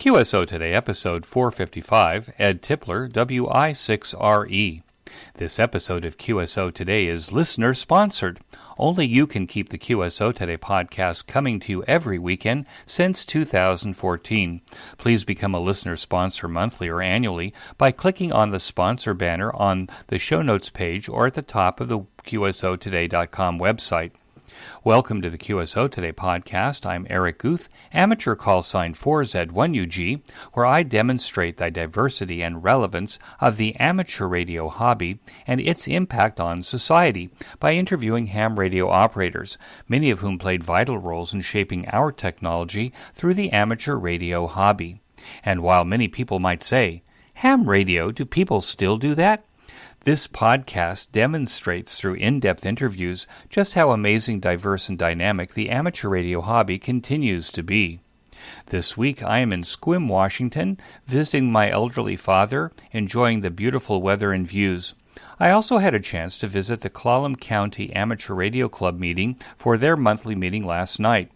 QSO Today, episode 455, Ed Tipler WI6RE. This episode of QSO Today is listener-sponsored. Only you can keep the QSO Today podcast coming to you every weekend since 2014. Please become a listener sponsor monthly or annually by clicking on the sponsor banner on the show notes page or at the top of the QSOtoday.com website. Welcome to the QSO Today podcast. I'm Eric Guth, amateur call sign 4Z1UG, where I demonstrate the diversity and relevance of the amateur radio hobby and its impact on society by interviewing ham radio operators, many of whom played vital roles in shaping our technology through the amateur radio hobby. And while many people might say, ham radio, do people still do that? This podcast demonstrates through in-depth interviews just how amazing, diverse, and dynamic the amateur radio hobby continues to be. This week I am in Sequim, Washington, visiting my elderly father, enjoying the beautiful weather and views. I also had a chance to visit the Clallam County Amateur Radio Club meeting for their monthly meeting last night.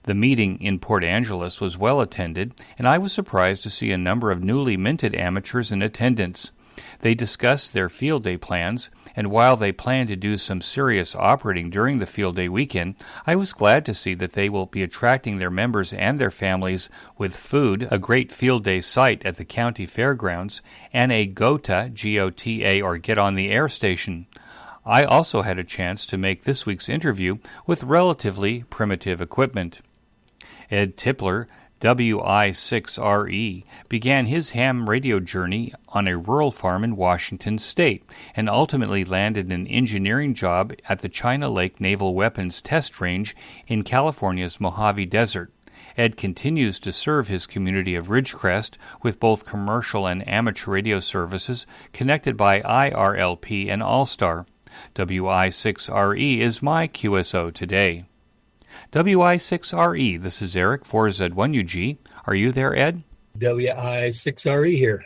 The meeting in Port Angeles was well attended, and I was surprised to see a number of newly minted amateurs in attendance. They discussed their field day plans, and while they plan to do some serious operating during the field day weekend, I was glad to see that they will be attracting their members and their families with food, a great field day site at the county fairgrounds, and a GOTA, G-O-T-A, or Get on the Air station. I also had a chance to make this week's interview with relatively primitive equipment. Ed Tipler WI6RE began his ham radio journey on a rural farm in Washington state and ultimately landed an engineering job at the China Lake Naval Weapons Test Range in California's Mojave Desert. Ed continues to serve his community of Ridgecrest with both commercial and amateur radio services connected by IRLP and Allstar. WI6RE is my QSO today. WI6RE, this is Eric, 4Z1UG. Are you there, Ed? WI6RE here.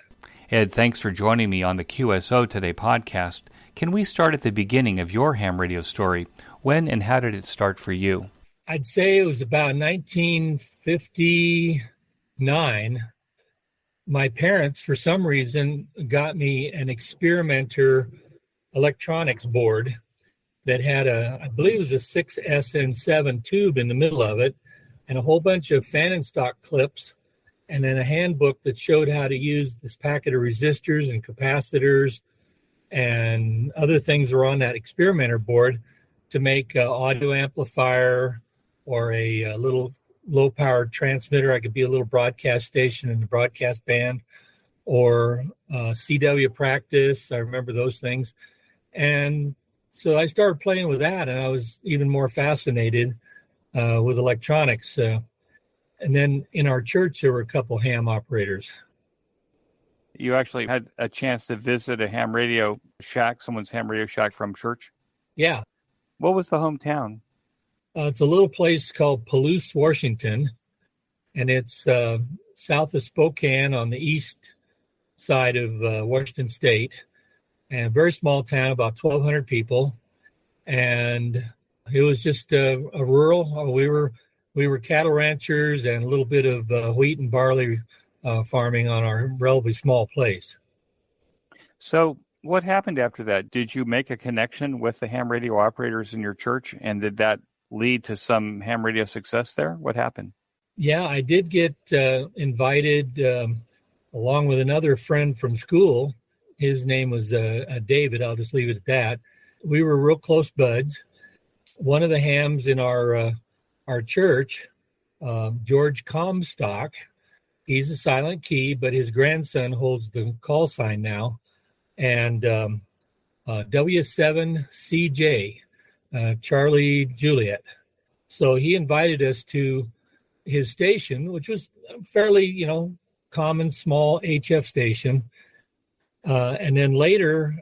Ed, thanks for joining me on the QSO Today podcast. Can we start at the beginning of your ham radio story? When and how did it start for you? I'd say it was about 1959. My parents, for some reason, got me an experimenter electronics board that had I believe it was a 6SN7 tube in the middle of it, and a whole bunch of fan and stock clips, and then a handbook that showed how to use this packet of resistors and capacitors and other things were on that experimenter board to make an audio amplifier or a little low-powered transmitter. I could be a little broadcast station in the broadcast band, or CW practice. I remember those things. And so I started playing with that, and I was even more fascinated with electronics. And then in our church, there were a couple ham operators. You actually had a chance to visit a ham radio shack, someone's ham radio shack from church? Yeah. What was the hometown? It's a little place called Palouse, Washington, and it's south of Spokane on the east side of Washington State. And a very small town, about 1,200 people, and it was just a rural. We were cattle ranchers and a little bit of wheat and barley farming on our relatively small place. So, what happened after that? Did you make a connection with the ham radio operators in your church, and did that lead to some ham radio success there? What happened? Yeah, I did get invited along with another friend from school. His name was David. I'll just leave it at that. We were real close buds. One of the hams in our church, George Comstock, he's a silent key, but his grandson holds the call sign now. And W7CJ, Charlie Juliet. So he invited us to his station, which was fairly, common, small HF station. And then later,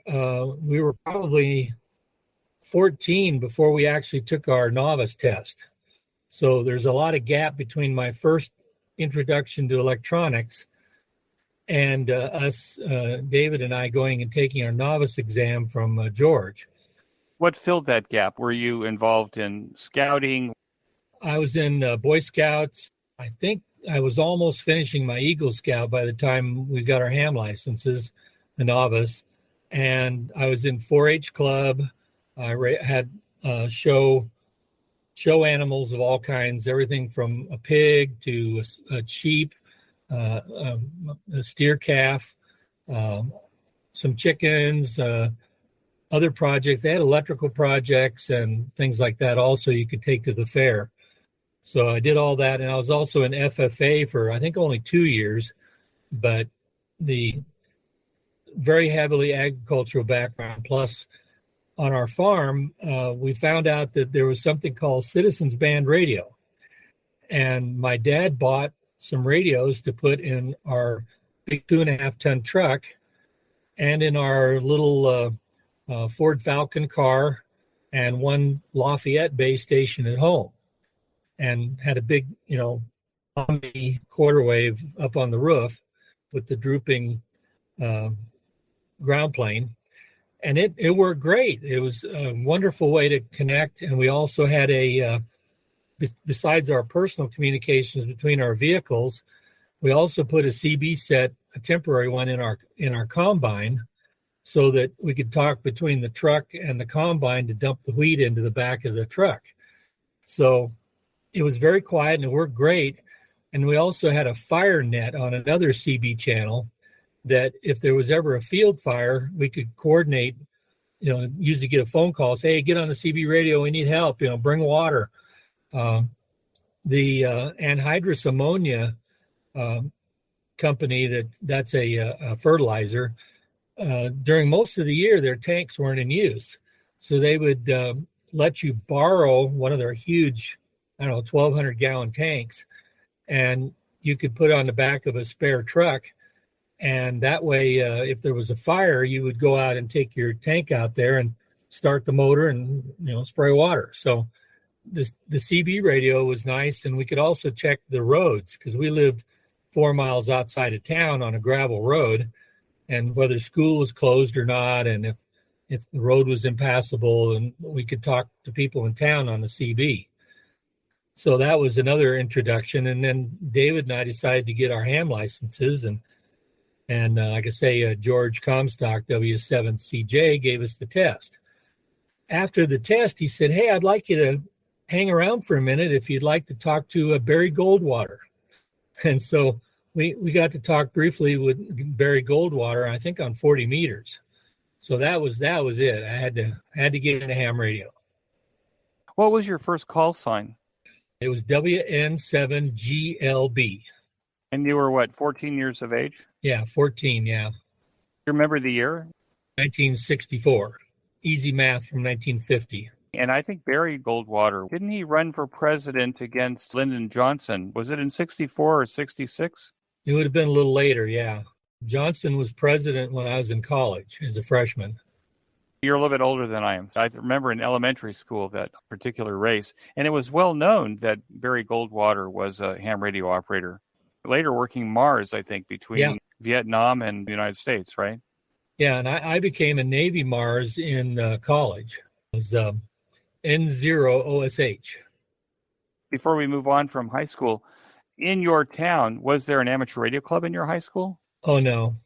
we were probably 14 before we actually took our novice test. So there's a lot of gap between my first introduction to electronics and us, David and I, going and taking our novice exam from George. What filled that gap? Were you involved in scouting? I was in Boy Scouts. I think I was almost finishing my Eagle Scout by the time we got our ham licenses, the novice, and I was in 4-H club. I had show animals of all kinds, everything from a pig to a sheep, a steer calf, some chickens, other projects. They had electrical projects and things like that also you could take to the fair. So I did all that, and I was also in FFA for, I think, only 2 years, but the very heavily agricultural background. Plus, on our farm, we found out that there was something called Citizens Band Radio. And my dad bought some radios to put in our big 2.5-ton truck and in our little Ford Falcon car and one Lafayette base station at home, and had a big, Omni quarter wave up on the roof with the drooping ground plane. And it worked great. It was a wonderful way to connect. And we also had besides our personal communications between our vehicles, we also put a CB set, a temporary one, in our combine, so that we could talk between the truck and the combine to dump the wheat into the back of the truck. So it was very quiet and it worked great. And we also had a fire net on another CB channel that if there was ever a field fire, we could coordinate, usually get a phone call, say, hey, get on the CB radio, we need help, bring water. The anhydrous ammonia company, that's a fertilizer, during most of the year, their tanks weren't in use. So they would let you borrow one of their huge, 1,200 gallon tanks, and you could put on the back of a spare truck. And that way, if there was a fire, you would go out and take your tank out there and start the motor and, spray water. So the CB radio was nice. And we could also check the roads because we lived 4 miles outside of town on a gravel road, and whether school was closed or not, and if the road was impassable, and we could talk to people in town on the CB. So that was another introduction. And then David and I decided to get our ham licenses, and like I say, George Comstock, W7CJ, gave us the test. After the test, he said, hey, I'd like you to hang around for a minute if you'd like to talk to Barry Goldwater. And so we got to talk briefly with Barry Goldwater, I think on 40 meters. So that was it. I had to get into ham radio. What was your first call sign? It was WN7GLB. And you were 14 years of age? Yeah, 14, yeah. You remember the year? 1964. Easy math from 1950. And I think Barry Goldwater, didn't he run for president against Lyndon Johnson? Was it in 64 or 66? It would have been a little later, yeah. Johnson was president when I was in college as a freshman. You're a little bit older than I am. I remember in elementary school that particular race. And it was well known that Barry Goldwater was a ham radio operator. Later working Mars, I think, between Vietnam and the United States, right? Yeah, and I became a Navy Mars in college. It was N0OSH. Before we move on from high school, in your town, was there an amateur radio club in your high school? Oh, no.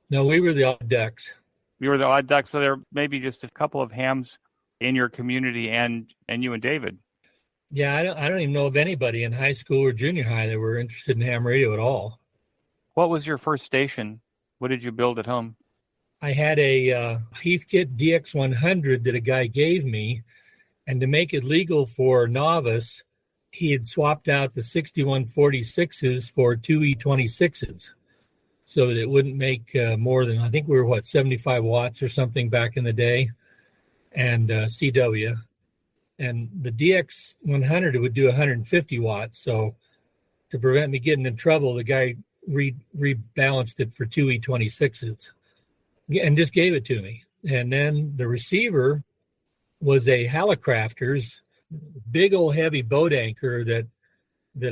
No, we were the odd ducks. You were the odd ducks, so there may be just a couple of hams in your community and you and David. Yeah, I don't even know of anybody in high school or junior high that were interested in ham radio at all. What was your first station? What did you build at home? I had a Heathkit DX100 that a guy gave me, and to make it legal for novice, he had swapped out the 6146s for 2E26s so that it wouldn't make more than, I think we were, 75 watts or something back in the day, and CW. And the DX100, it would do 150 watts. So to prevent me getting in trouble, the guy rebalanced it for 2E26s and just gave it to me. And then the receiver was a Hallicrafters, big old heavy boat anchor that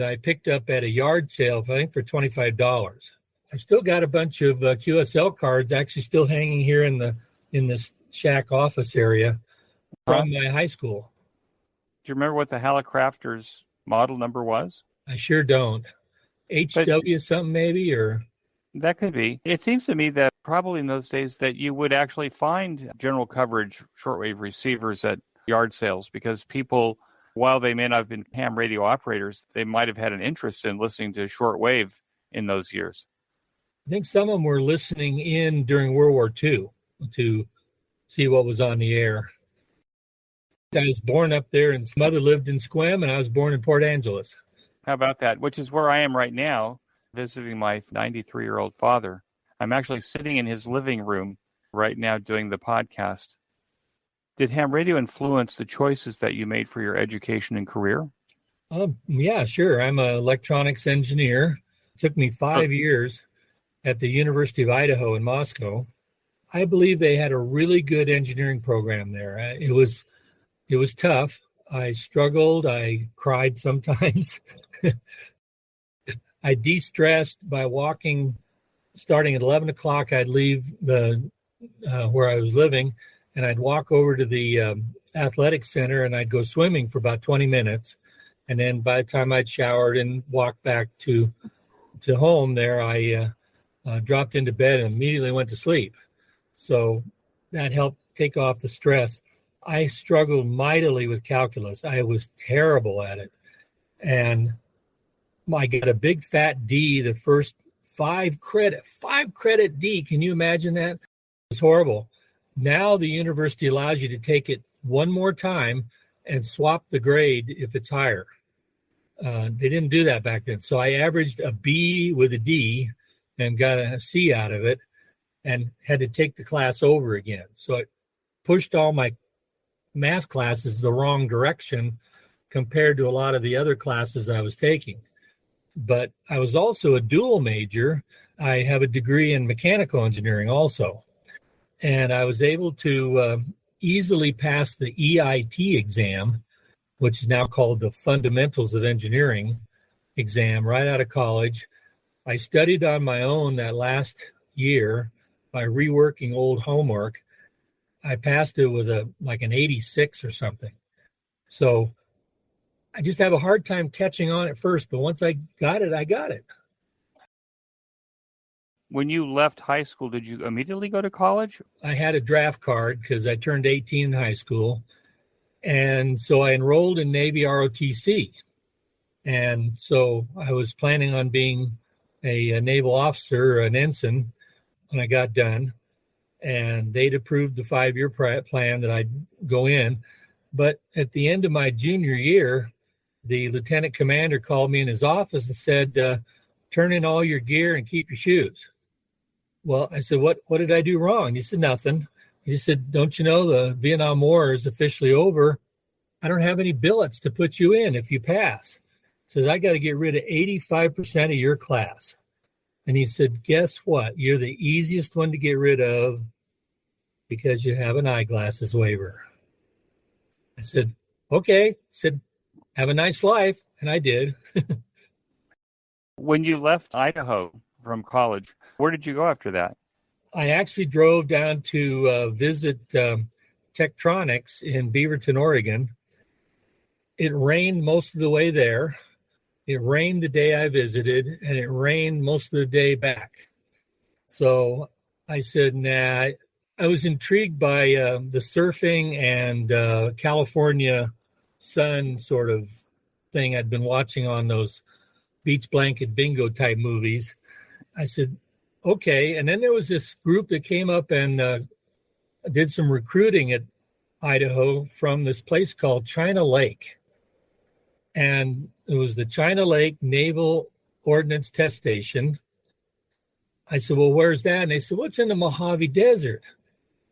I picked up at a yard sale, I think for $25. I still got a bunch of QSL cards actually still hanging here in this shack office area from my high school. Do you remember what the Hallicrafters model number was? I sure don't. HW something maybe, or that could be. It seems to me that probably in those days that you would actually find general coverage shortwave receivers at yard sales because people, while they may not have been ham radio operators, they might have had an interest in listening to shortwave in those years. I think some of them were listening in during World War II to see what was on the air. I was born up there, and my mother lived in Sequim, and I was born in Port Angeles. How about that? Which is where I am right now, visiting my 93-year-old father. I'm actually sitting in his living room right now doing the podcast. Did ham radio influence the choices that you made for your education and career? Yeah, sure. I'm an electronics engineer. It took me 5 years at the University of Idaho in Moscow. I believe they had a really good engineering program there. It was tough. I struggled. I cried sometimes. I de-stressed by walking. Starting at 11 o'clock, I'd leave the where I was living, and I'd walk over to the athletic center, and I'd go swimming for about 20 minutes. And then by the time I'd showered and walked back to home there, I dropped into bed and immediately went to sleep. So that helped take off the stress. I struggled mightily with calculus. I was terrible at it. And I got a big fat D the first 5 credit D. Can you imagine that? It was horrible. Now the university allows you to take it one more time and swap the grade if it's higher. They didn't do that back then. So I averaged a B with a D and got a C out of it and had to take the class over again. So it pushed all my math classes the wrong direction compared to a lot of the other classes I was taking. But I was also a dual major. I have a degree in mechanical engineering also. And I was able to easily pass the EIT exam, which is now called the Fundamentals of Engineering exam, right out of college. I studied on my own that last year by reworking old homework. I passed it with an 86 or something. So I just have a hard time catching on at first, but once I got it, I got it. When you left high school, did you immediately go to college? I had a draft card because I turned 18 in high school. And so I enrolled in Navy ROTC. And so I was planning on being a naval officer, an ensign, when I got done. And they'd approved the 5-year plan that I'd go in. But at the end of my junior year, the lieutenant commander called me in his office and said, turn in all your gear and keep your shoes. Well, I said, what did I do wrong? He said, nothing. He said, don't you know the Vietnam War is officially over? I don't have any billets to put you in if you pass. He says, I got to get rid of 85% of your class. And he said, guess what? You're the easiest one to get rid of because you have an eyeglasses waiver. I said, okay. He said, have a nice life. And I did. When you left Idaho from college, where did you go after that? I actually drove down to visit Tektronix in Beaverton, Oregon. It rained most of the way there. It rained the day I visited, and it rained most of the day back. So I said, nah. I was intrigued by the surfing and California sun sort of thing I'd been watching on those beach blanket bingo type movies. I said, okay. And then there was this group that came up and did some recruiting at Idaho from this place called China Lake. And it was the China Lake Naval Ordnance Test Station. I said, well, where's that? And they said, well, it's in the Mojave Desert.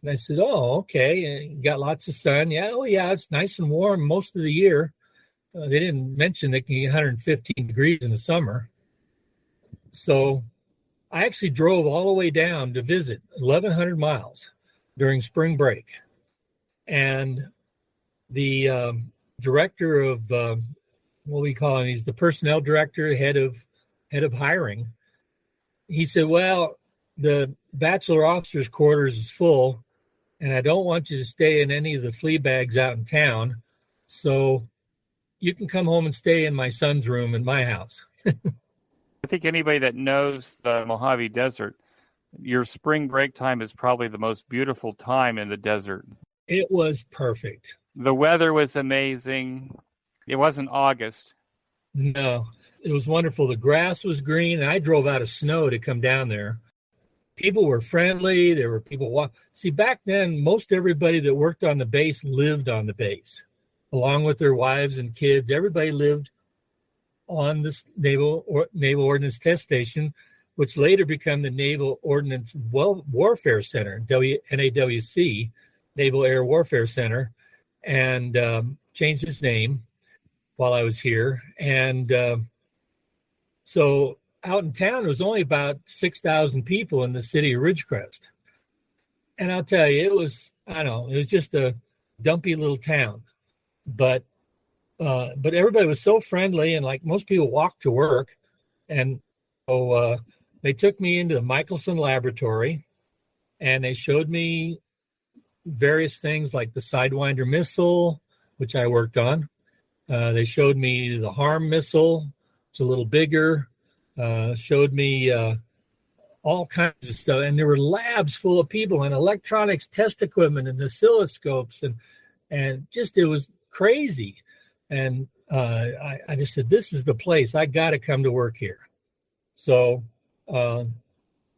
And I said, oh, okay. And got lots of sun. Yeah, oh, yeah, it's nice and warm most of the year. They didn't mention it can get 115 degrees in the summer. So I actually drove all the way down to visit 1,100 miles during spring break. And the director of, what we call him, he's the personnel director, head of hiring. He said, well, the bachelor officers' quarters is full, and I don't want you to stay in any of the flea bags out in town. So you can come home and stay in my son's room in my house. I think anybody that knows the Mojave Desert, your spring break time is probably the most beautiful time in the desert. It was perfect. The weather was amazing. It wasn't August. No, it was wonderful. The grass was green, and I drove out of snow to come down there. People were friendly. There were people See, back then, most everybody that worked on the base lived on the base, along with their wives and kids. Everybody lived on this Naval Ordnance Test Station, which later became the Naval Ordnance Warfare Center, NAWC, Naval Air Warfare Center, and changed its name while I was here. And so out in town, there was only about 6,000 people in the city of Ridgecrest. And I'll tell you, it was just a dumpy little town. But everybody was so friendly, and like most people walked to work. And so they took me into the Michelson laboratory, and they showed me various things like the Sidewinder missile, which I worked on. They showed me the HARM missile. It's a little bigger. Showed me all kinds of stuff. And there were labs full of people and electronics test equipment and oscilloscopes. And just, it was crazy. And I just said, this is the place. I got to come to work here. So I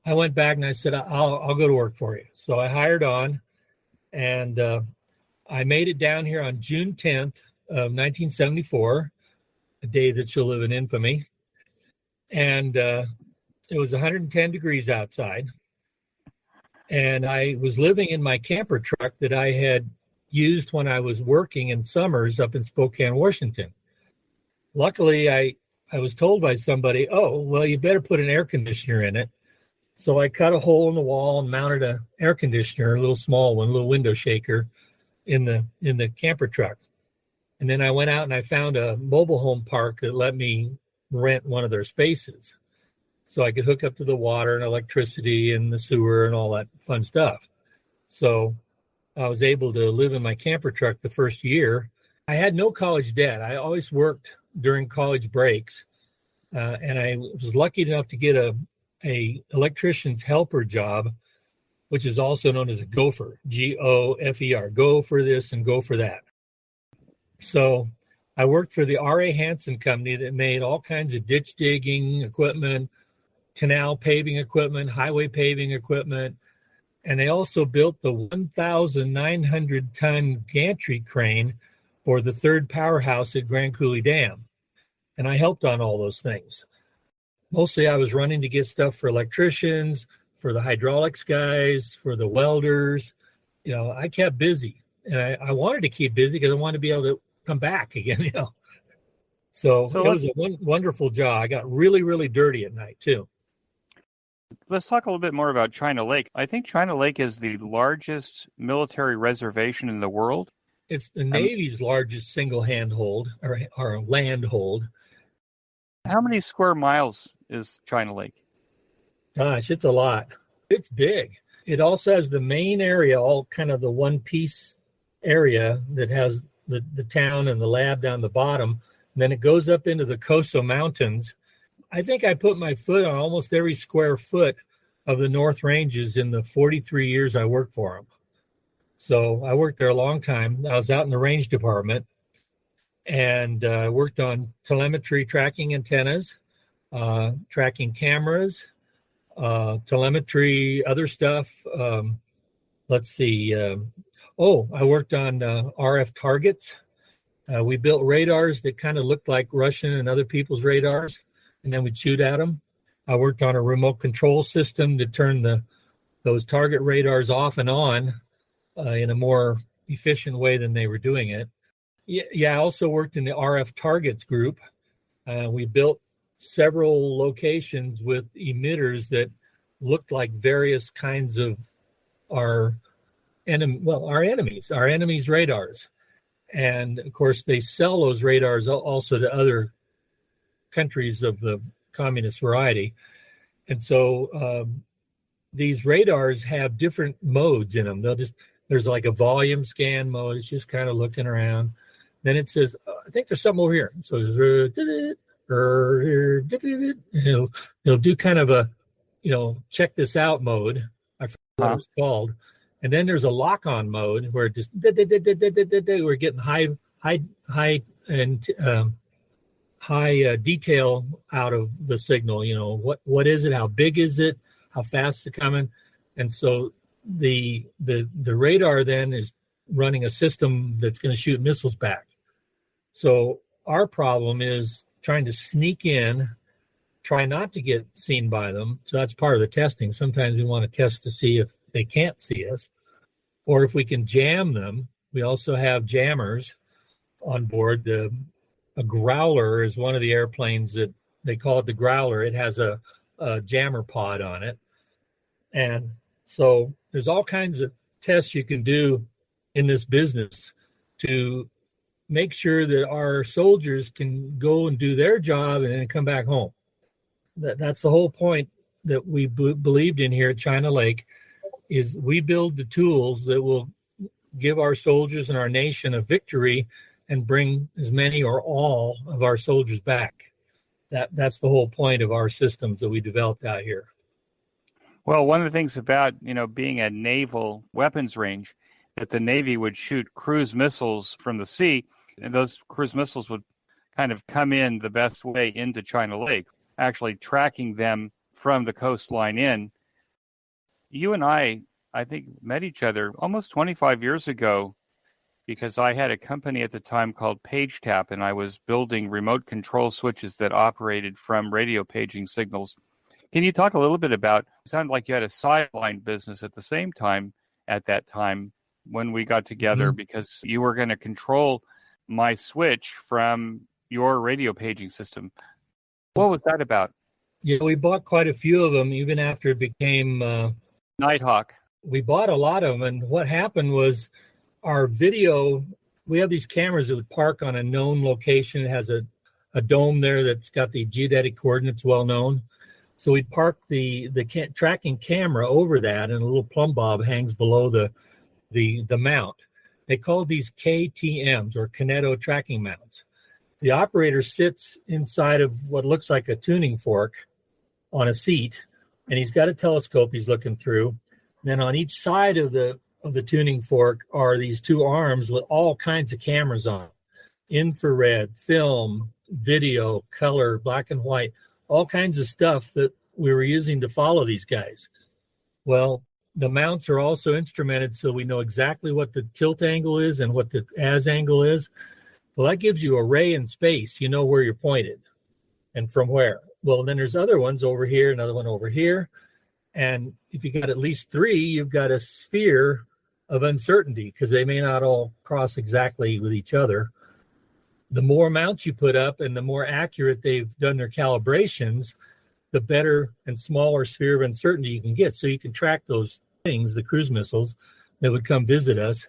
went back and I said, I'll go to work for you. So I hired on, and I made it down here on June 10th of 1974, a day that shall live in infamy. And it was 110 degrees outside. And I was living in my camper truck that I had used when I was working in summers up in Spokane, Washington. Luckily, I was told by somebody, oh, well, you better put an air conditioner in it. So I cut a hole in the wall and mounted an air conditioner, a little small one, a little window shaker in the camper truck. And then I went out and I found a mobile home park that let me rent one of their spaces, so I could hook up to the water and electricity and the sewer and all that fun stuff. So I was able to live in my camper truck the first year. I had no college debt. I always worked during college breaks, and I was lucky enough to get a electrician's helper job, which is also known as a gopher, G-O-F-E-R, go for this and go for that. So I worked for the R.A. Hansen Company that made all kinds of ditch digging equipment, canal paving equipment, highway paving equipment, and they also built the 1,900-ton gantry crane for the third powerhouse at Grand Coulee Dam. And I helped on all those things. Mostly I was running to get stuff for electricians, for the hydraulics guys, for the welders. You know, I kept busy. And I wanted to keep busy because I wanted to be able to come back again, you know. So it was a wonderful job. I got really, really dirty at night, too. Let's talk a little bit more about China Lake. I think China Lake is the largest military reservation in the world. It's the Navy's largest single handhold or land hold. How many square miles is China Lake? Gosh, it's a lot. It's big. It also has the main area, all kind of the one piece area that has the town and the lab down the bottom. And then it goes up into the QSO Mountains. I think I put my foot on almost every square foot of the North Ranges in the 43 years I worked for them. So I worked there a long time. I was out in the range department and worked on telemetry tracking antennas, tracking cameras, telemetry, other stuff. Let's see. I worked on RF targets. We built radars that kind of looked like Russian and other people's radars, and then we'd shoot at them. I worked on a remote control system to turn those target radars off and on in a more efficient way than they were doing it. Yeah, I also worked in the RF targets group. We built several locations with emitters that looked like various kinds of our enemies' radars. And of course, they sell those radars also to other countries of the communist variety. And so these radars have different modes in them. There's like a volume scan mode. It's just kind of looking around. Then it says, I think there's something over here. So there's it'll do kind of a, check this out mode. I forget what it's called. And then there's a lock-on mode where it just we're getting high and high detail out of the signal. What is it? How big is it? How fast is it coming? And so the radar then is running a system that's going to shoot missiles back. So our problem is trying to sneak in, try not to get seen by them. So that's part of the testing. Sometimes we want to test to see if they can't see us, or if we can jam them. We also have jammers on board. A Growler is one of the airplanes that they call it the Growler. It has a jammer pod on it. And so there's all kinds of tests you can do in this business to make sure that our soldiers can go and do their job and then come back home. That's the whole point that we believed in here at China Lake, is we build the tools that will give our soldiers and our nation a victory and bring as many or all of our soldiers back. That's the whole point of our systems that we developed out here. Well, one of the things about, being a naval weapons range, that the Navy would shoot cruise missiles from the sea, and those cruise missiles would kind of come in the best way into China Lake, actually tracking them from the coastline in. You and I think, met each other almost 25 years ago, because I had a company at the time called PageTap, and I was building remote control switches that operated from radio paging signals. Can you talk a little bit about, it sounded like you had a sideline business at the same time, at that time when we got together, because you were going to control my switch from your radio paging system. What was that about? Yeah, we bought quite a few of them, even after it became Nighthawk. We bought a lot of them, and what happened was our video, we have these cameras that would park on a known location. It has a dome there that's got the geodetic coordinates well known. So we'd park the tracking camera over that, and a little plumb bob hangs below the mount. They call these KTMs, or Kineto tracking mounts. The operator sits inside of what looks like a tuning fork on a seat, and he's got a telescope he's looking through. And then on each side of the tuning fork are these two arms with all kinds of cameras on: infrared, film, video, color, black and white, all kinds of stuff that we were using to follow these guys. Well, the mounts are also instrumented so we know exactly what the tilt angle is and what the as angle is. Well, that gives you array in space. You know where you're pointed and from where. Well, then there's other ones over here, another one over here. And if you got at least three, you've got a sphere of uncertainty, because they may not all cross exactly with each other. The more mounts you put up and the more accurate they've done their calibrations, the better and smaller sphere of uncertainty you can get. So you can track those things, the cruise missiles that would come visit us.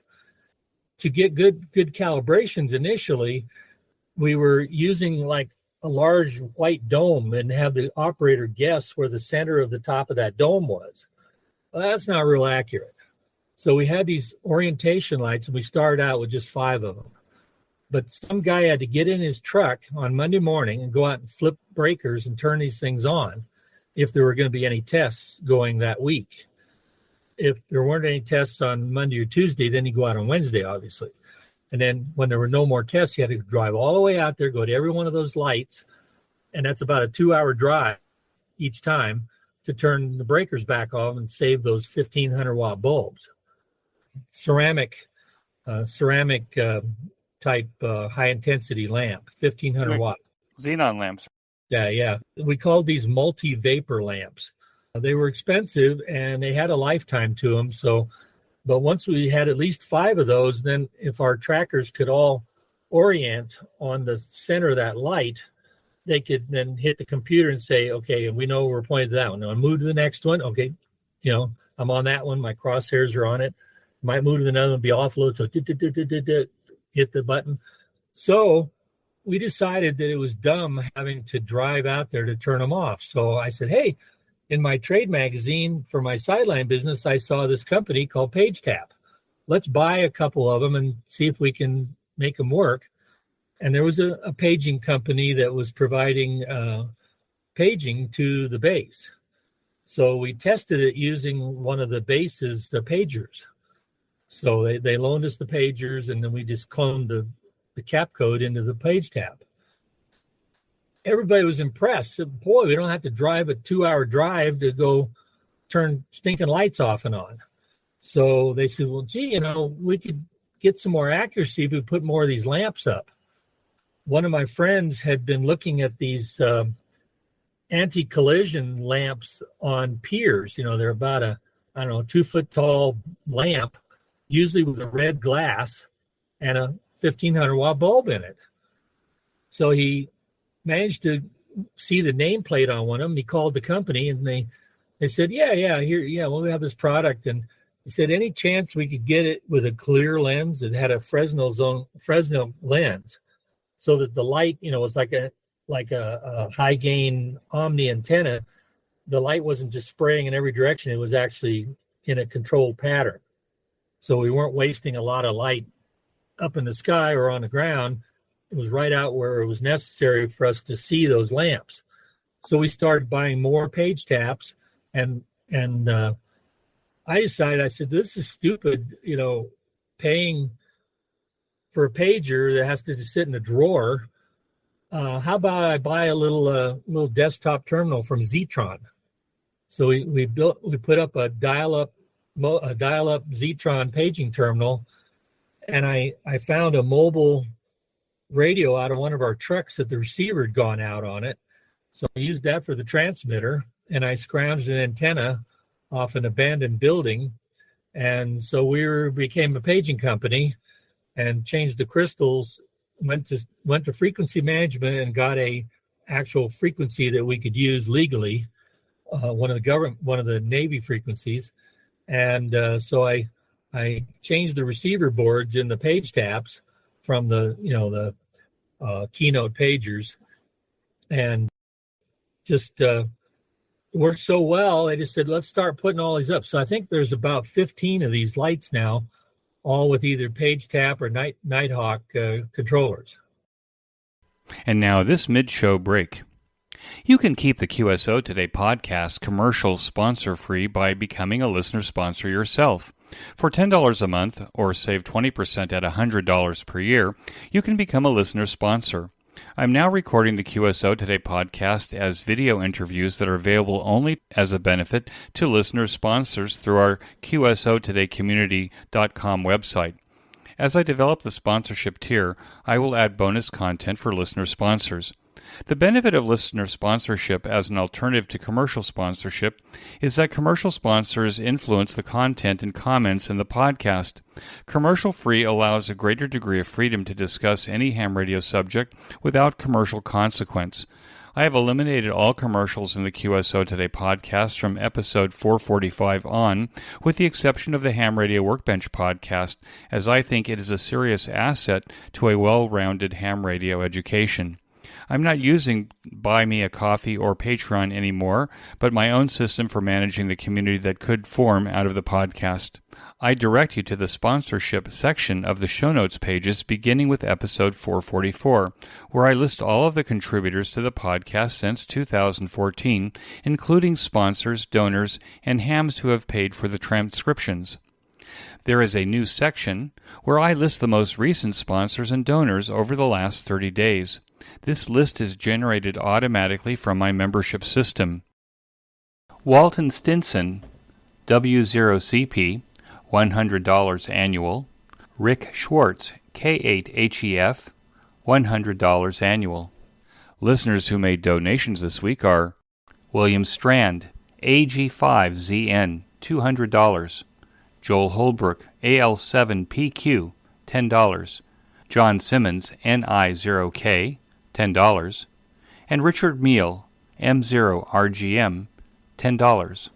To get good calibrations initially, we were using like a large white dome and have the operator guess where the center of the top of that dome was. Well, that's not real accurate. So we had these orientation lights, and we started out with just 5 of them. But some guy had to get in his truck on Monday morning and go out and flip breakers and turn these things on if there were going to be any tests going that week. If there weren't any tests on Monday or Tuesday, then he'd go out on Wednesday, obviously. And then when there were no more tests, he had to drive all the way out there, go to every one of those lights, and that's about a 2-hour drive each time to turn the breakers back off and save those 1,500-watt bulbs. Ceramic type high-intensity lamp, 1,500 watt. Xenon lamps. Yeah. We called these multi-vapor lamps. They were expensive, and they had a lifetime to them. But once we had at least 5 of those, then if our trackers could all orient on the center of that light, they could then hit the computer and say, okay, we know we're pointed to that one. Now move to the next one. Okay, I'm on that one. My crosshairs are on it. Might move to another one, be offload. So hit the button. So we decided that it was dumb having to drive out there to turn them off. So I said, hey, in my trade magazine for my sideline business, I saw this company called PageTap. Let's buy a couple of them and see if we can make them work. And there was a paging company that was providing paging to the base. So we tested it using one of the base's the pagers. So they loaned us the pagers, and then we just cloned the cap code into the page tab. Everybody was impressed. Said, boy, we don't have to drive a 2-hour drive to go turn stinking lights off and on. So they said, well, gee, we could get some more accuracy if we put more of these lamps up. One of my friends had been looking at these anti-collision lamps on piers. They're about a 2-foot tall lamp, usually with a red glass and a 1,500 watt bulb in it. So he managed to see the nameplate on one of them. He called the company, and they said, well, we have this product. And he said, any chance we could get it with a clear lens? It had a Fresnel lens, so that the light, was like a high gain Omni antenna. The light wasn't just spraying in every direction. It was actually in a controlled pattern. So we weren't wasting a lot of light up in the sky or on the ground. It was right out where it was necessary for us to see those lamps. So we started buying more page taps, and I decided, I said, this is stupid, paying for a pager that has to just sit in a drawer. How about I buy a little desktop terminal from Zetron? So we put up a dial-up Zetron paging terminal, and I found a mobile radio out of one of our trucks that the receiver had gone out on it. So I used that for the transmitter, and I scrounged an antenna off an abandoned building. And so we became a paging company and changed the crystals, went to frequency management and got a actual frequency that we could use legally, one of the Navy frequencies. And so I changed the receiver boards in the page taps from the Keynote pagers, and just worked so well. I just said, let's start putting all these up. So I think there's about 15 of these lights now, all with either page tap or Nighthawk controllers. And now this mid-show break. You can keep the QSO Today podcast commercial sponsor-free by becoming a listener sponsor yourself. For $10 a month, or save 20% at $100 per year, you can become a listener sponsor. I'm now recording the QSO Today podcast as video interviews that are available only as a benefit to listener sponsors through our QSOTodayCommunity.com website. As I develop the sponsorship tier, I will add bonus content for listener sponsors. The benefit of listener sponsorship as an alternative to commercial sponsorship is that commercial sponsors influence the content and comments in the podcast. Commercial-free allows a greater degree of freedom to discuss any ham radio subject without commercial consequence. I have eliminated all commercials in the QSO Today podcast from episode 445 on, with the exception of the Ham Radio Workbench podcast, as I think it is a serious asset to a well-rounded ham radio education. I'm not using Buy Me a Coffee or Patreon anymore, but my own system for managing the community that could form out of the podcast. I direct you to the sponsorship section of the show notes pages beginning with episode 444, where I list all of the contributors to the podcast since 2014, including sponsors, donors, and hams who have paid for the transcriptions. There is a new section where I list the most recent sponsors and donors over the last 30 days. This list is generated automatically from my membership system. Walton Stinson, W0CP, $100 annual. Rick Schwartz, K8HEF, $100 annual. Listeners who made donations this week are William Strand, AG5ZN, $200. Joel Holbrook, AL7PQ, $10. John Simmons, NI0K, $10. And Richard Meal, M0RGM, $10.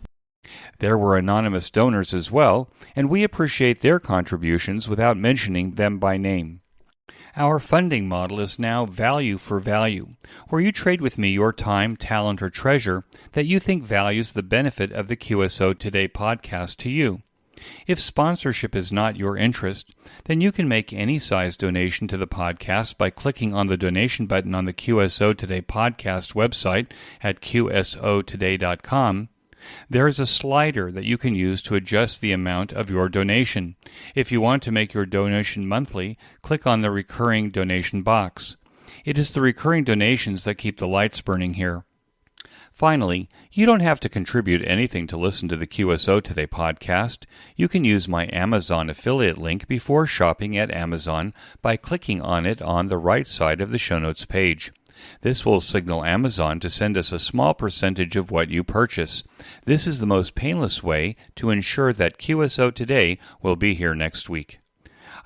There were anonymous donors as well, and we appreciate their contributions without mentioning them by name. Our funding model is now value for value, where you trade with me your time, talent, or treasure that you think values the benefit of the QSO Today podcast to you. If sponsorship is not your interest, then you can make any size donation to the podcast by clicking on the donation button on the QSO Today podcast website at qsotoday.com. There is a slider that you can use to adjust the amount of your donation. If you want to make your donation monthly, click on the recurring donation box. It is the recurring donations that keep the lights burning here. Finally, you don't have to contribute anything to listen to the QSO Today podcast. You can use my Amazon affiliate link before shopping at Amazon by clicking on it on the right side of the show notes page. This will signal Amazon to send us a small percentage of what you purchase. This is the most painless way to ensure that QSO Today will be here next week.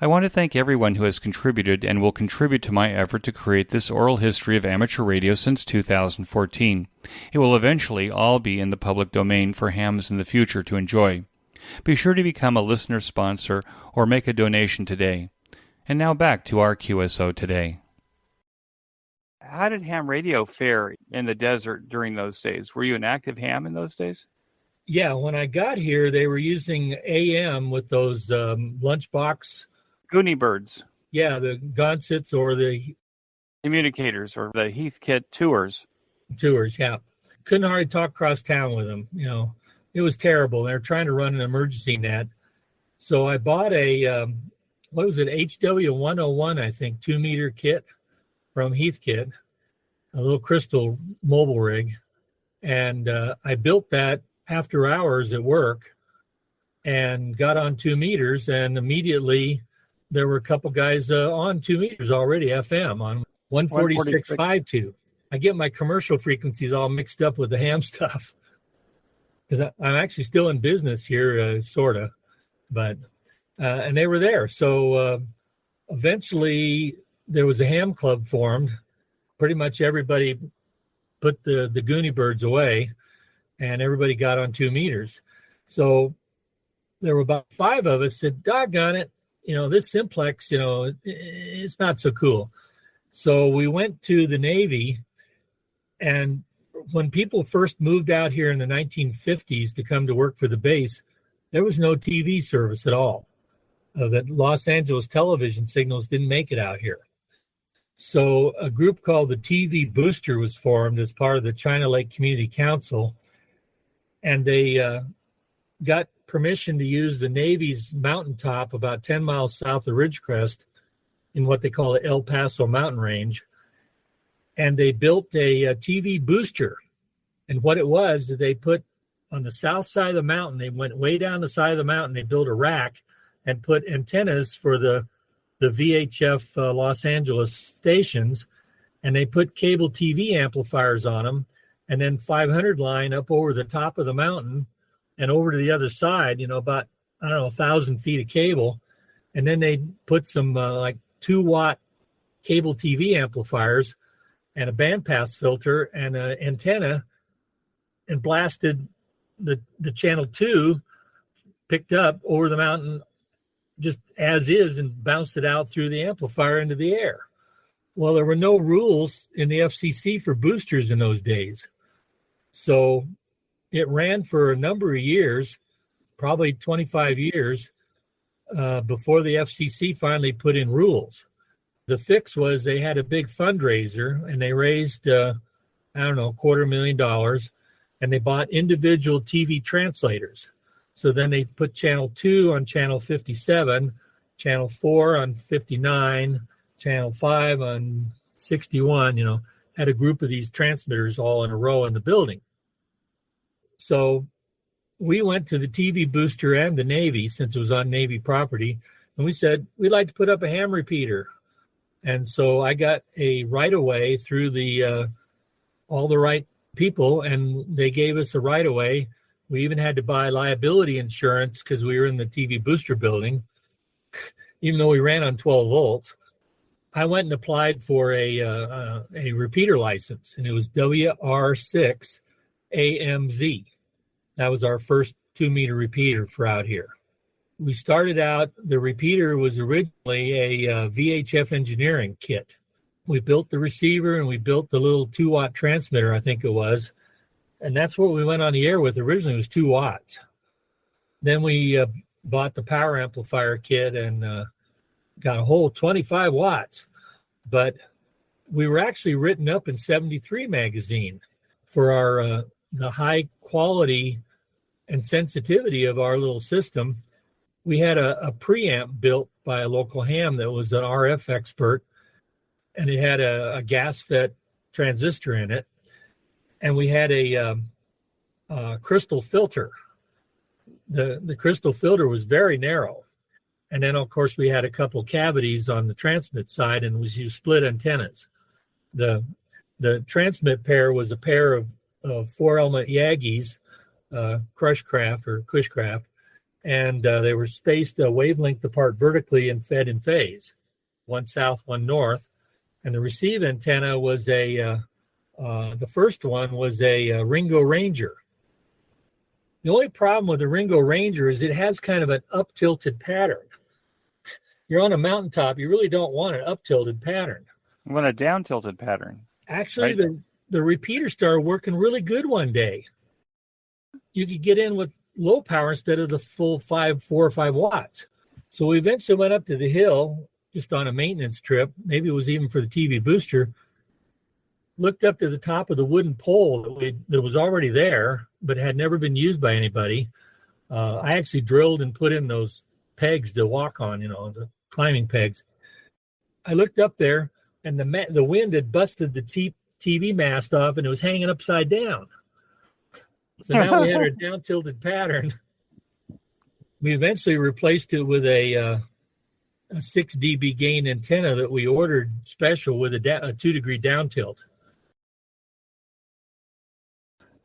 I want to thank everyone who has contributed and will contribute to my effort to create this oral history of amateur radio since 2014. It will eventually all be in the public domain for hams in the future to enjoy. Be sure to become a listener sponsor or make a donation today. And now back to our QSO Today. How did ham radio fare in the desert during those days? Were you an active ham in those days? Yeah, when I got here, they were using AM with those lunchbox. Goonie birds. Yeah, the Gonsets or the communicators or the Heathkit tours. Yeah. Couldn't hardly talk across town with them. You know, it was terrible. They were trying to run an emergency net. So I bought a, HW101, I think, 2-meter kit from Heathkit, a little crystal mobile rig. And I built that after hours at work and got on 2 meters, and immediately there were a couple guys on 2 meters already, FM, on 146.52. I get my commercial frequencies all mixed up with the ham stuff because I'm actually still in business here, sort of. But, and they were there. So eventually there was a ham club formed. Pretty much everybody put the Goonie birds away, and everybody got on 2 meters. So there were about 5 of us that, doggone it, you know, this simplex, you know, it's not so cool. So we went to the Navy, and when people first moved out here in the 1950s to come to work for the base, there was no TV service at all. The Los Angeles television signals didn't make it out here. So a group called the TV Booster was formed as part of the China Lake Community Council, and they got permission to use the Navy's mountaintop about 10 miles south of Ridgecrest in what they call the El Paso mountain range. And they built a TV booster. And what it was, they put on the south side of the mountain, they went way down the side of the mountain, they built a rack and put antennas for the VHF Los Angeles stations, and they put cable TV amplifiers on them, and then 500 line up over the top of the mountain and over to the other side, you know, about, 1,000 feet of cable. And then they put some 2-watt cable TV amplifiers and a bandpass filter and an antenna and blasted the channel 2, picked up over the mountain just as is and bounced it out through the amplifier into the air. Well, there were no rules in the FCC for boosters in those days. So it ran for a number of years, probably 25 years, before the FCC finally put in rules. The fix was they had a big fundraiser, and they raised, $250,000, and they bought individual TV translators. So then they put channel 2 on channel 57, channel 4 on 59, channel 5 on 61, had a group of these transmitters all in a row in the building. So we went to the TV booster and the Navy, since it was on Navy property, and we said, we'd like to put up a ham repeater. And so I got a right-of-way through all the right people, and they gave us a right-of-way. We even had to buy liability insurance because we were in the TV booster building, even though we ran on 12 volts. I went and applied for a repeater license, and it was WR6 AMZ. That was our first 2-meter repeater for out here. We started out, the repeater was originally a VHF engineering kit. We built the receiver and we built the little 2-watt transmitter, I think it was. And that's what we went on the air with. Originally it was 2 watts. Then we bought the power amplifier kit and got a whole 25 watts. But we were actually written up in 73 magazine for our the high quality and sensitivity of our little system. We had a preamp built by a local ham that was an RF expert, and it had a gas FET transistor in it, and we had a crystal filter. The crystal filter was very narrow, and then of course we had a couple cavities on the transmit side, and was used split antennas. The transmit pair was a pair of 4-element Yagis, Crushcraft or Cushcraft, and they were spaced a wavelength apart vertically and fed in phase, one south, one north. And the receive antenna was the first one was a Ringo Ranger. The only problem with the Ringo Ranger is it has kind of an up-tilted pattern. You're on a mountaintop, you really don't want an up-tilted pattern. You want a down-tilted pattern. Actually, right? the repeater started working really good one day. You could get in with low power instead of the full 4 or 5 watts. So we eventually went up to the hill just on a maintenance trip. Maybe it was even for the TV booster. Looked up to the top of the wooden pole that was already there, but had never been used by anybody. I actually drilled and put in those pegs to walk on, the climbing pegs. I looked up there, and the wind had busted the TV mast off, and it was hanging upside down. So now we had a down-tilted pattern. We eventually replaced it with a 6 dB gain antenna that we ordered special with a 2-degree down tilt.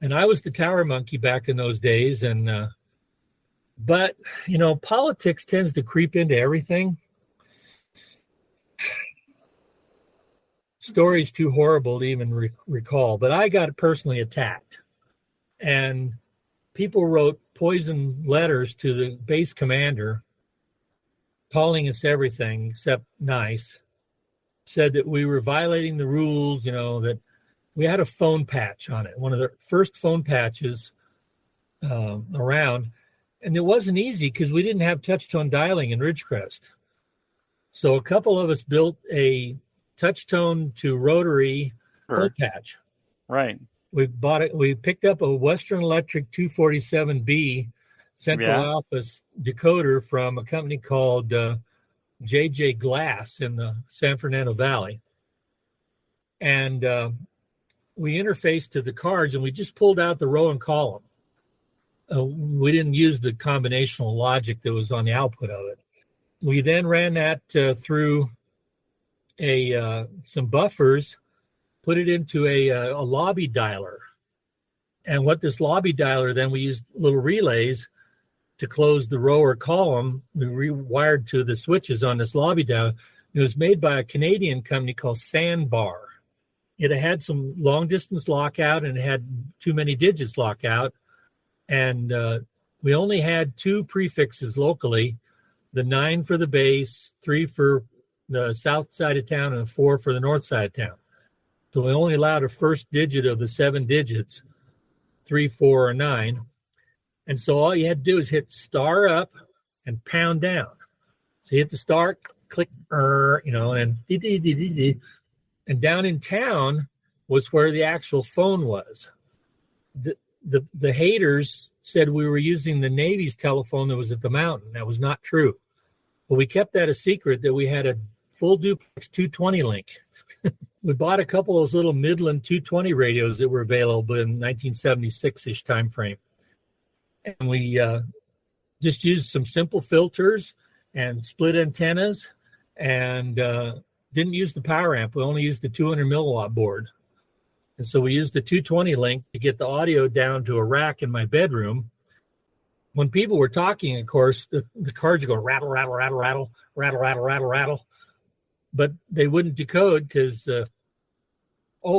And I was the tower monkey back in those days. But politics tends to creep into everything. Story's too horrible to even recall, but I got personally attacked. And people wrote poison letters to the base commander, calling us everything except nice. Said that we were violating the rules, that we had a phone patch on it, one of the first phone patches around. And it wasn't easy because we didn't have touch-tone dialing in Ridgecrest. So a couple of us built a touch-tone to rotary phone patch. Right. We bought it. We picked up a Western Electric 247B central office decoder from a company called JJ Glass in the San Fernando Valley. And we interfaced to the cards, and we just pulled out the row and column. We didn't use the combinational logic that was on the output of it. We then ran that through some buffers, put it into a lobby dialer. And what this lobby dialer, then we used little relays to close the row or column. We rewired to the switches on this lobby dialer. It was made by a Canadian company called Sandbar. It had some long distance lockout and it had too many digits lockout. And we only had 2 prefixes locally, the 9 for the base, 3 for the south side of town, and a 4 for the north side of town. So we only allowed a first digit of the 7 digits, 3, 4, or 9. And so all you had to do is hit star up and pound down. So you hit the star, click, and dee. And down in town was where the actual phone was. The haters said we were using the Navy's telephone that was at the mountain. That was not true. But we kept that a secret that we had a full duplex 220 link. We bought a couple of those little Midland 220 radios that were available in 1976-ish time frame. And we just used some simple filters and split antennas and didn't use the power amp. We only used the 200 milliwatt board. And so we used the 220 link to get the audio down to a rack in my bedroom. When people were talking, of course, the cards would go rattle, rattle, rattle, rattle, rattle, rattle, rattle, rattle. But they wouldn't decode because,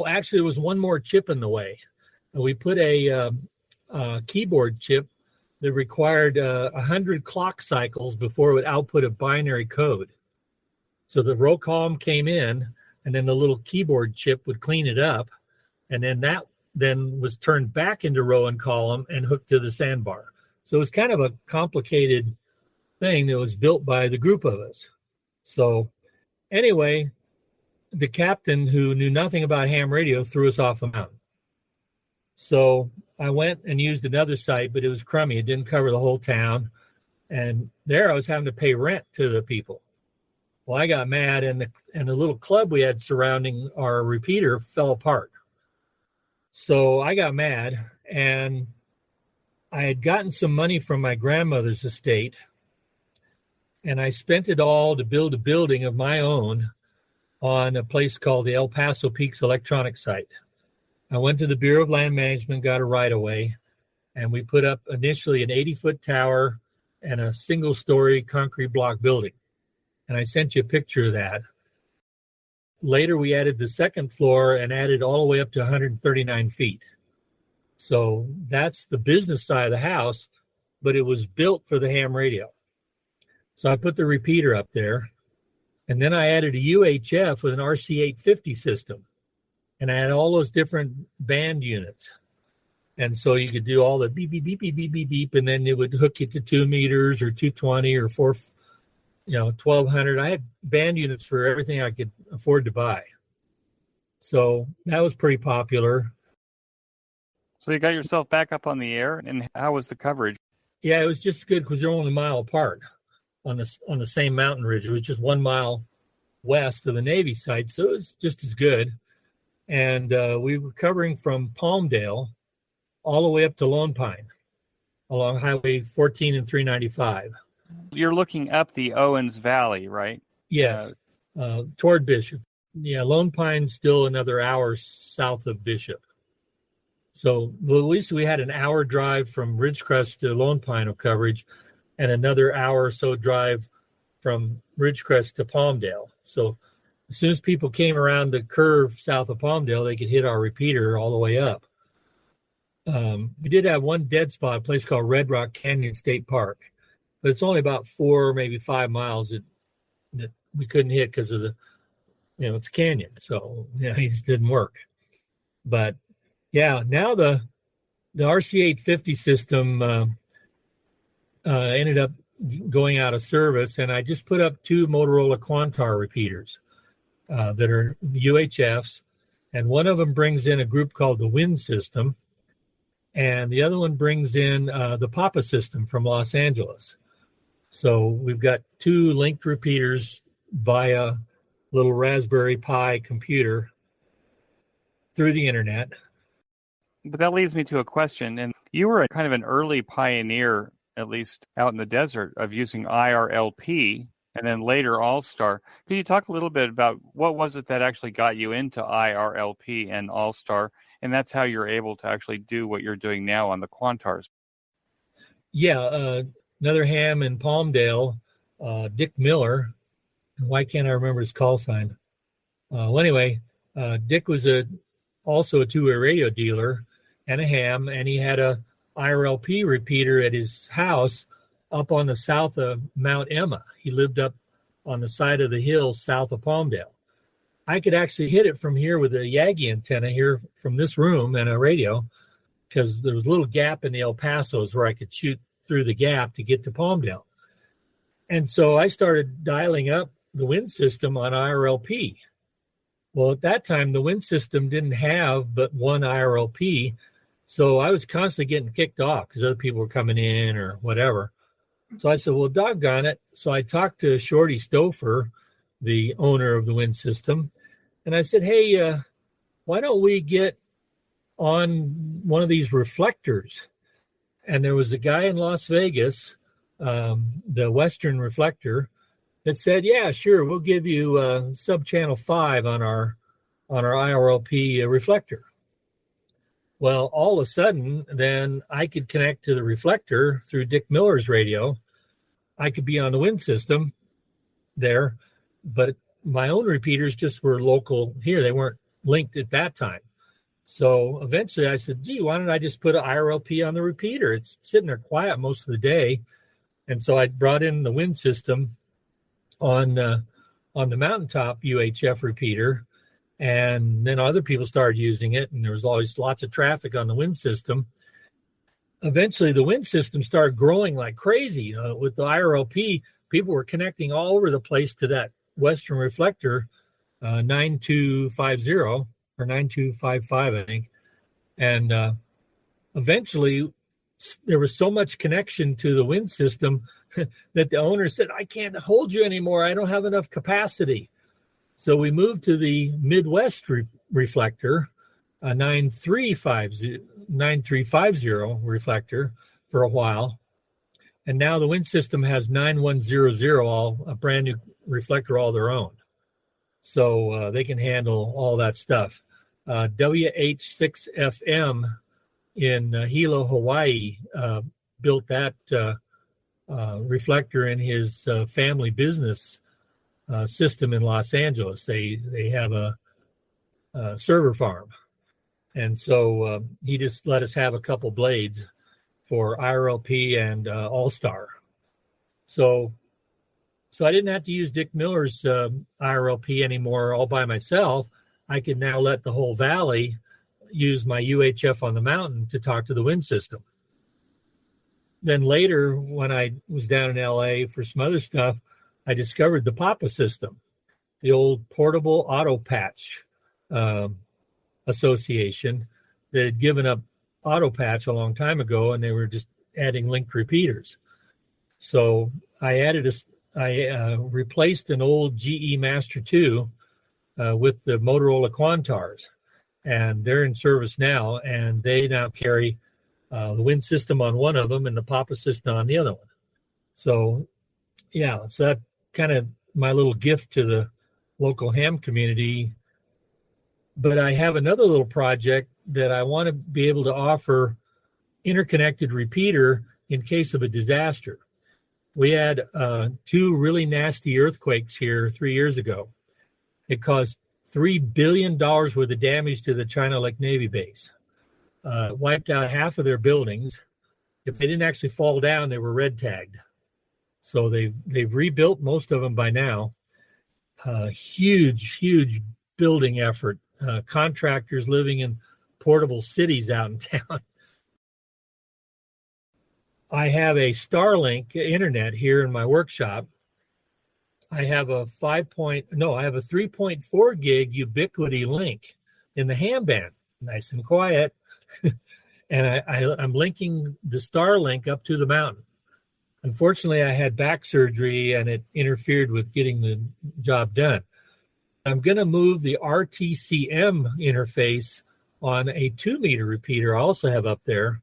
actually, there was one more chip in the way. We put a keyboard chip that required 100 clock cycles before it would output a binary code. So the row column came in, and then the little keyboard chip would clean it up, and then that then was turned back into row and column and hooked to the sandbar. So it was kind of a complicated thing that was built by the group of us. So anyway, the captain, who knew nothing about ham radio, threw us off a mountain. So I went and used another site, but it was crummy. It didn't cover the whole town. And there I was having to pay rent to the people. Well, I got mad, and the little club we had surrounding our repeater fell apart. So I got mad, and I had gotten some money from my grandmother's estate, and I spent it all to build a building of my own on a place called the El Paso Peaks Electronic Site. I went to the Bureau of Land Management, got a right-of-way, and we put up initially an 80-foot tower and a single-story concrete block building. And I sent you a picture of that. Later, we added the second floor and added all the way up to 139 feet. So that's the business side of the house, but it was built for the ham radio. So I put the repeater up there, and then I added a UHF with an RC850 system, and I had all those different band units. And so you could do all the beep, beep, beep, beep, beep, beep, beep, and then it would hook you to 2 meters or 220 or 1200. I had band units for everything I could afford to buy. So that was pretty popular. So you got yourself back up on the air, and how was the coverage? Yeah, it was just good because they're only a mile apart on the same mountain ridge. It was just 1 mile west of the Navy site, so it was just as good. And we were covering from Palmdale all the way up to Lone Pine along Highway 14 and 395. You're looking up the Owens Valley, right? Yes, toward Bishop. Yeah, Lone Pine's still another hour south of Bishop. So well, at least we had an hour drive from Ridgecrest to Lone Pine of coverage and another hour or so drive from Ridgecrest to Palmdale. So as soon as people came around the curve south of Palmdale, they could hit our repeater all the way up. We did have one dead spot, a place called Red Rock Canyon State Park, but it's only about 4, maybe 5 miles that we couldn't hit because of it's a canyon. So it just didn't work. But yeah, now the RC850 system ended up going out of service, and I just put up 2 Motorola Quantar repeaters that are UHFs, and one of them brings in a group called the Wind System, and the other one brings in the Papa system from Los Angeles. So we've got 2 linked repeaters via little Raspberry Pi computer through the internet. But that leads me to a question. And you were kind of an early pioneer, at least out in the desert, of using IRLP and then later Allstar. Could you talk a little bit about what was it that actually got you into IRLP and Allstar? And that's how you're able to actually do what you're doing now on the Quantars. Yeah, another ham in Palmdale, Dick Miller. Why can't I remember his call sign? Dick was also a two-way radio dealer and a ham, and he had a IRLP repeater at his house up on the south of Mount Emma. He lived up on the side of the hill south of Palmdale. I could actually hit it from here with a Yagi antenna here from this room and a radio, because there was a little gap in the El Pasos where I could shoot through the gap to get to Palmdale. And so I started dialing up the wind system on IRLP. Well, at that time, the wind system didn't have but one IRLP, so I was constantly getting kicked off because other people were coming in or whatever. So I said, well, doggone it. So I talked to Shorty Stouffer, the owner of the wind system, and I said, hey, why don't we get on one of these reflectors? And there was a guy in Las Vegas, the Western Reflector, that said, yeah, sure, we'll give you sub-channel 5 on our IRLP reflector. Well, all of a sudden, then I could connect to the reflector through Dick Miller's radio. I could be on the wind system there, but my own repeaters just were local here. They weren't linked at that time. So eventually I said, gee, why don't I just put an IRLP on the repeater? It's sitting there quiet most of the day. And so I brought in the wind system on the mountaintop UHF repeater, and then other people started using it, and there was always lots of traffic on the wind system. eventually the wind system started growing like crazy. With the IRLP, people were connecting all over the place to that western reflector, 9250 or 9255, I think. And eventually there was so much connection to the wind system that the owner said, I can't hold you anymore. I don't have enough capacity. So we moved to the Midwest reflector, a 9350 reflector for a while. And now the wind system has 9100, a brand new reflector all their own. So they can handle all that stuff. WH6FM in Hilo, Hawaii, built that reflector in his family business system in Los Angeles. They have a server farm. And so he just let us have a couple blades for IRLP and Allstar. So I didn't have to use Dick Miller's IRLP anymore all by myself. I could now let the whole valley use my UHF on the mountain to talk to the wind system. Then later, when I was down in LA for some other stuff, I discovered the PAPA system, the old portable auto patch association that had given up auto patch a long time ago, and they were just adding linked repeaters. So I replaced an old GE Master 2 with the Motorola Quantars, and they're in service now, and they now carry the wind system on one of them and the PAPA system on the other one. So yeah, so that kind of my little gift to the local ham community. But I have another little project that I want to be able to offer interconnected repeater in case of a disaster. We had 2 really nasty earthquakes here 3 years ago. It caused $3 billion worth of damage to the China Lake Navy base. Wiped out half of their buildings. If they didn't actually fall down, they were red tagged. So they've rebuilt most of them by now. Huge building effort. Contractors living in portable cities out in town. I have a Starlink internet here in my workshop. I have a 3.4 gig Ubiquity link in the ham band, nice and quiet. And I'm linking the Starlink up to the mountain. Unfortunately, I had back surgery and it interfered with getting the job done. I'm going to move the RTCM interface on a 2-meter repeater I also have up there.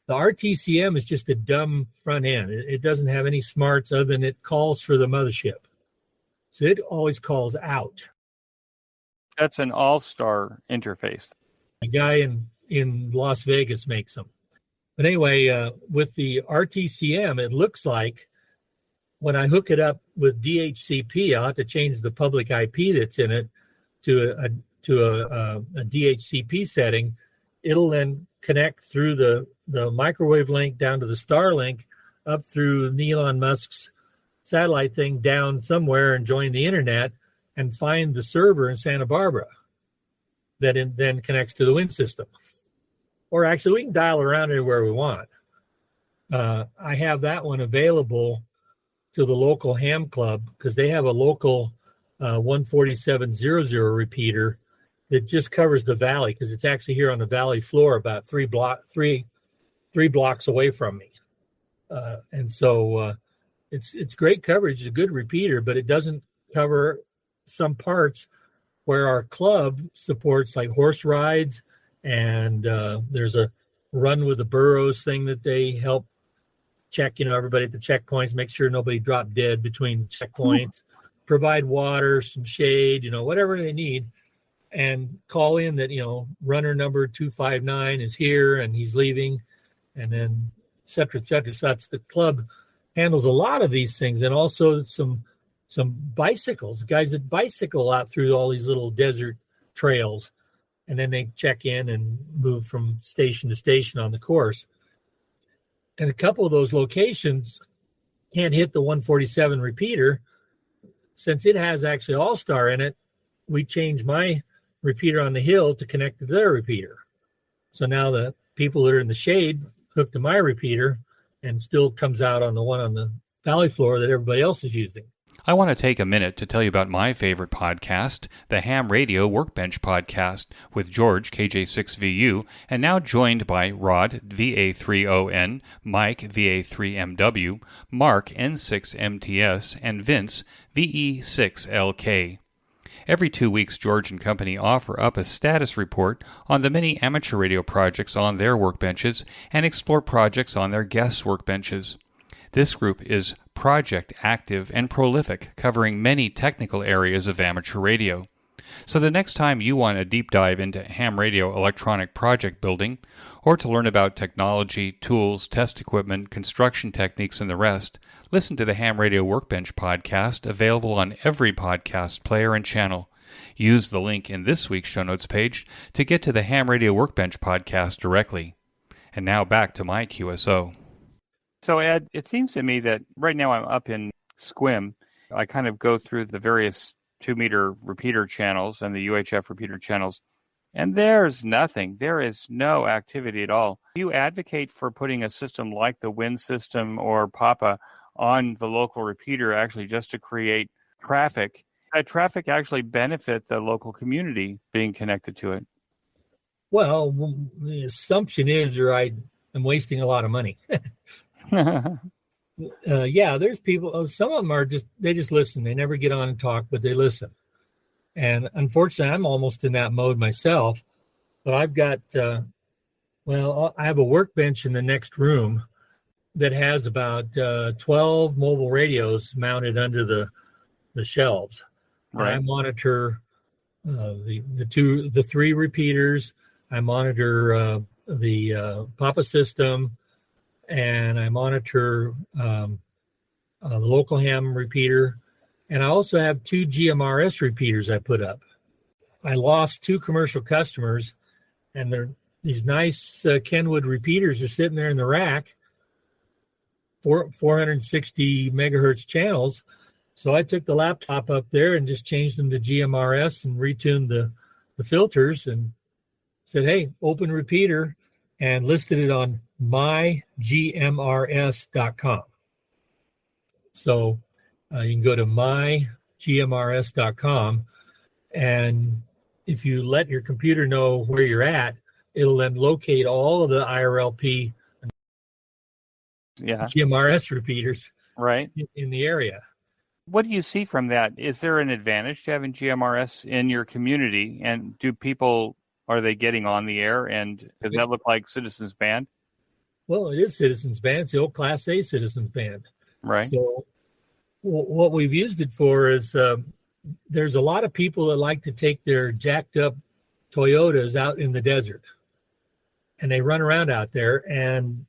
The RTCM is just a dumb front end. It doesn't have any smarts other than it calls for the mothership. So it always calls out. That's an Allstar interface. A guy in Las Vegas makes them. But anyway, with the RTCM, it looks like when I hook it up with DHCP, I'll have to change the public IP that's in it to a DHCP setting. It'll then connect through the microwave link down to the Starlink, up through Elon Musk's satellite thing down somewhere and join the internet and find the server in Santa Barbara that then connects to the wind system. Or actually, we can dial around anywhere we want. I have that one available to the local ham club because they have a local 14700 repeater that just covers the valley because it's actually here on the valley floor about three blocks away from me. And so it's great coverage. It's a good repeater, but it doesn't cover some parts where our club supports like horse rides, and there's a run with the burros thing that they help check, everybody at the checkpoints, make sure nobody dropped dead between checkpoints, provide water, some shade, whatever they need, and call in that, runner number 259 is here and he's leaving, and then et cetera, et cetera. So that's the club handles a lot of these things, and also some bicycles, guys that bicycle out through all these little desert trails, and then they check in and move from station to station on the course. And a couple of those locations can't hit the 147 repeater. Since it has actually Allstar in it, we changed my repeater on the hill to connect to their repeater. So now the people that are in the shade hooked to my repeater and still comes out on the one on the valley floor that everybody else is using. I want to take a minute to tell you about my favorite podcast, the Ham Radio Workbench Podcast, with George, KJ6VU, and now joined by Rod, VA3ON, Mike, VA3MW, Mark, N6MTS, and Vince, VE6LK. Every 2 weeks, George and company offer up a status report on the many amateur radio projects on their workbenches and explore projects on their guests' workbenches. This group is project active and prolific, covering many technical areas of amateur radio. So the next time you want a deep dive into ham radio electronic project building, or to learn about technology, tools, test equipment, construction techniques, and the rest, listen to the Ham Radio Workbench podcast, available on every podcast player and channel. Use the link in this week's show notes page to get to the Ham Radio Workbench podcast directly. And now back to my QSO. So, Ed, it seems to me that right now I'm up in Squim. I kind of go through the various 2-meter repeater channels and the UHF repeater channels, and there's nothing. There is no activity at all. Do you advocate for putting a system like the Wind system or Papa on the local repeater actually just to create traffic? That traffic actually benefit the local community being connected to it? Well, the assumption is I'm wasting a lot of money. Yeah, there's people, some of them they just listen. They never get on and talk, but they listen. And unfortunately, I'm almost in that mode myself. But I've got, I have a workbench in the next room that has about 12 mobile radios mounted under the shelves. Right. I monitor the 3 repeaters. I monitor the Papa system, and I monitor the local ham repeater. And I also have 2 GMRS repeaters I put up. I lost 2 commercial customers, and these nice Kenwood repeaters are sitting there in the rack, 460 megahertz channels. So I took the laptop up there and just changed them to GMRS and retuned the filters and said, hey, open repeater, and listed it on mygmrs.com. So you can go to mygmrs.com, and if you let your computer know where you're at, it'll then locate all of the IRLP GMRS repeaters in the area. What do you see from that? Is there an advantage to having GMRS in your community? And are they getting on the air? And does that look like Citizens Band? Well, it is Citizens Band. It's the old Class A Citizens Band. Right. So what we've used it for is there's a lot of people that like to take their jacked up Toyotas out in the desert. And they run around out there, and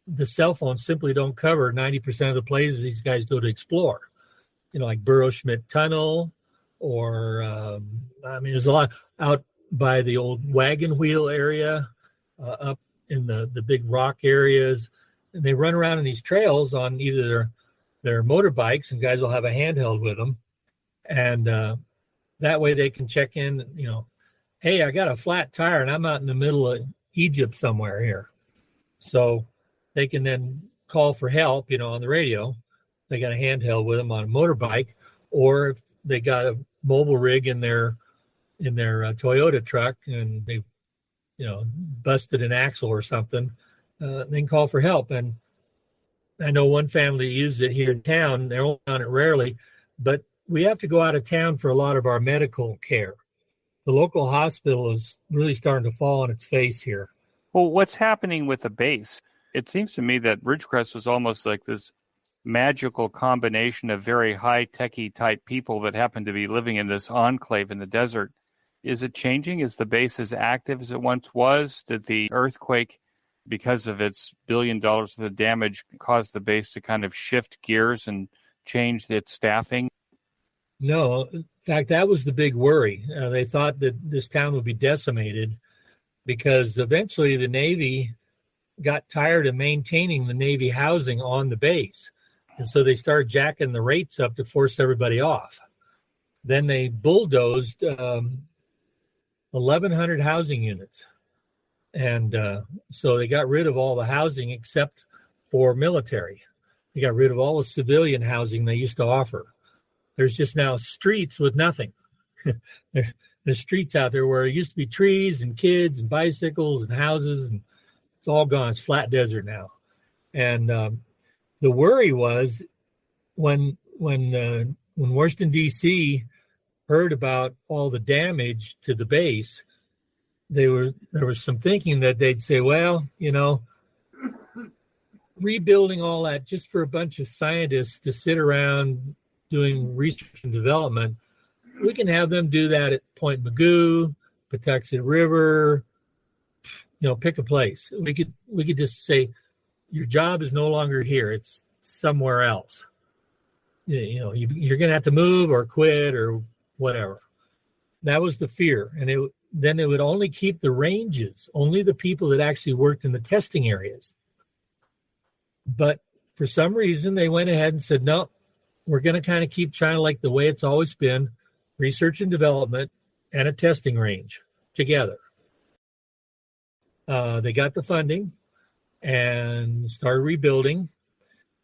the cell phones simply don't cover 90% of the places these guys go to explore. Like Burrow Schmidt Tunnel, or there's a lot out by the old wagon wheel area, up in the big rock areas. And they run around in these trails on either their motorbikes, and guys will have a handheld with them. And that way they can check in, hey, I got a flat tire and I'm out in the middle of Egypt somewhere here. So they can then call for help, on the radio. They got a handheld with them on a motorbike, or if they got a mobile rig in their Toyota truck and they, busted an axle or something, they can call for help. And I know one family uses it here in town. They're only on it rarely, but we have to go out of town for a lot of our medical care. The local hospital is really starting to fall on its face here. Well, what's happening with the base? It seems to me that Ridgecrest was almost like this magical combination of very high-techy type people that happen to be living in this enclave in the desert. Is it changing? Is the base as active as it once was? Did the earthquake, because of its $1 billion worth of damage, cause the base to kind of shift gears and change its staffing? No. In fact, that was the big worry. They thought that this town would be decimated because eventually the Navy got tired of maintaining the Navy housing on the base. And so they started jacking the rates up to force everybody off. Then they bulldozed 1,100 housing units. And so they got rid of all the housing except for military. They got rid of all the civilian housing they used to offer. There's just now streets with nothing. There's streets out there where it used to be trees and kids and bicycles and houses, and it's all gone. It's flat desert now. And the worry was when Washington, D.C. heard about all the damage to the base, there was some thinking that they'd say, well, rebuilding all that just for a bunch of scientists to sit around doing research and development, we can have them do that at Point Magoo, Patuxent River, pick a place. We could just say, your job is no longer here. It's somewhere else. You're going to have to move or quit or whatever. That was the fear. And then it would only keep the ranges, only the people that actually worked in the testing areas. But for some reason, they went ahead and said, no, we're going to kind of keep China like the way it's always been, research and development and a testing range together. They got the funding and started rebuilding,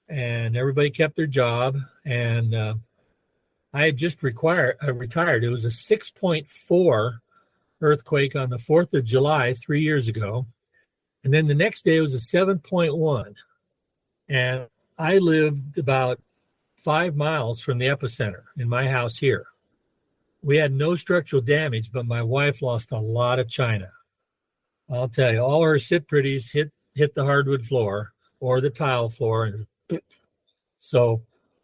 and everybody kept their job. And I had just retired. It was a 6.4 earthquake on the 4th of July 3 years ago. And then the next day it was a 7.1. And I lived about 5 miles from the epicenter in my house here. We had no structural damage, but my wife lost a lot of china. I'll tell you, all her sit pretties hit the hardwood floor or the tile floor. And so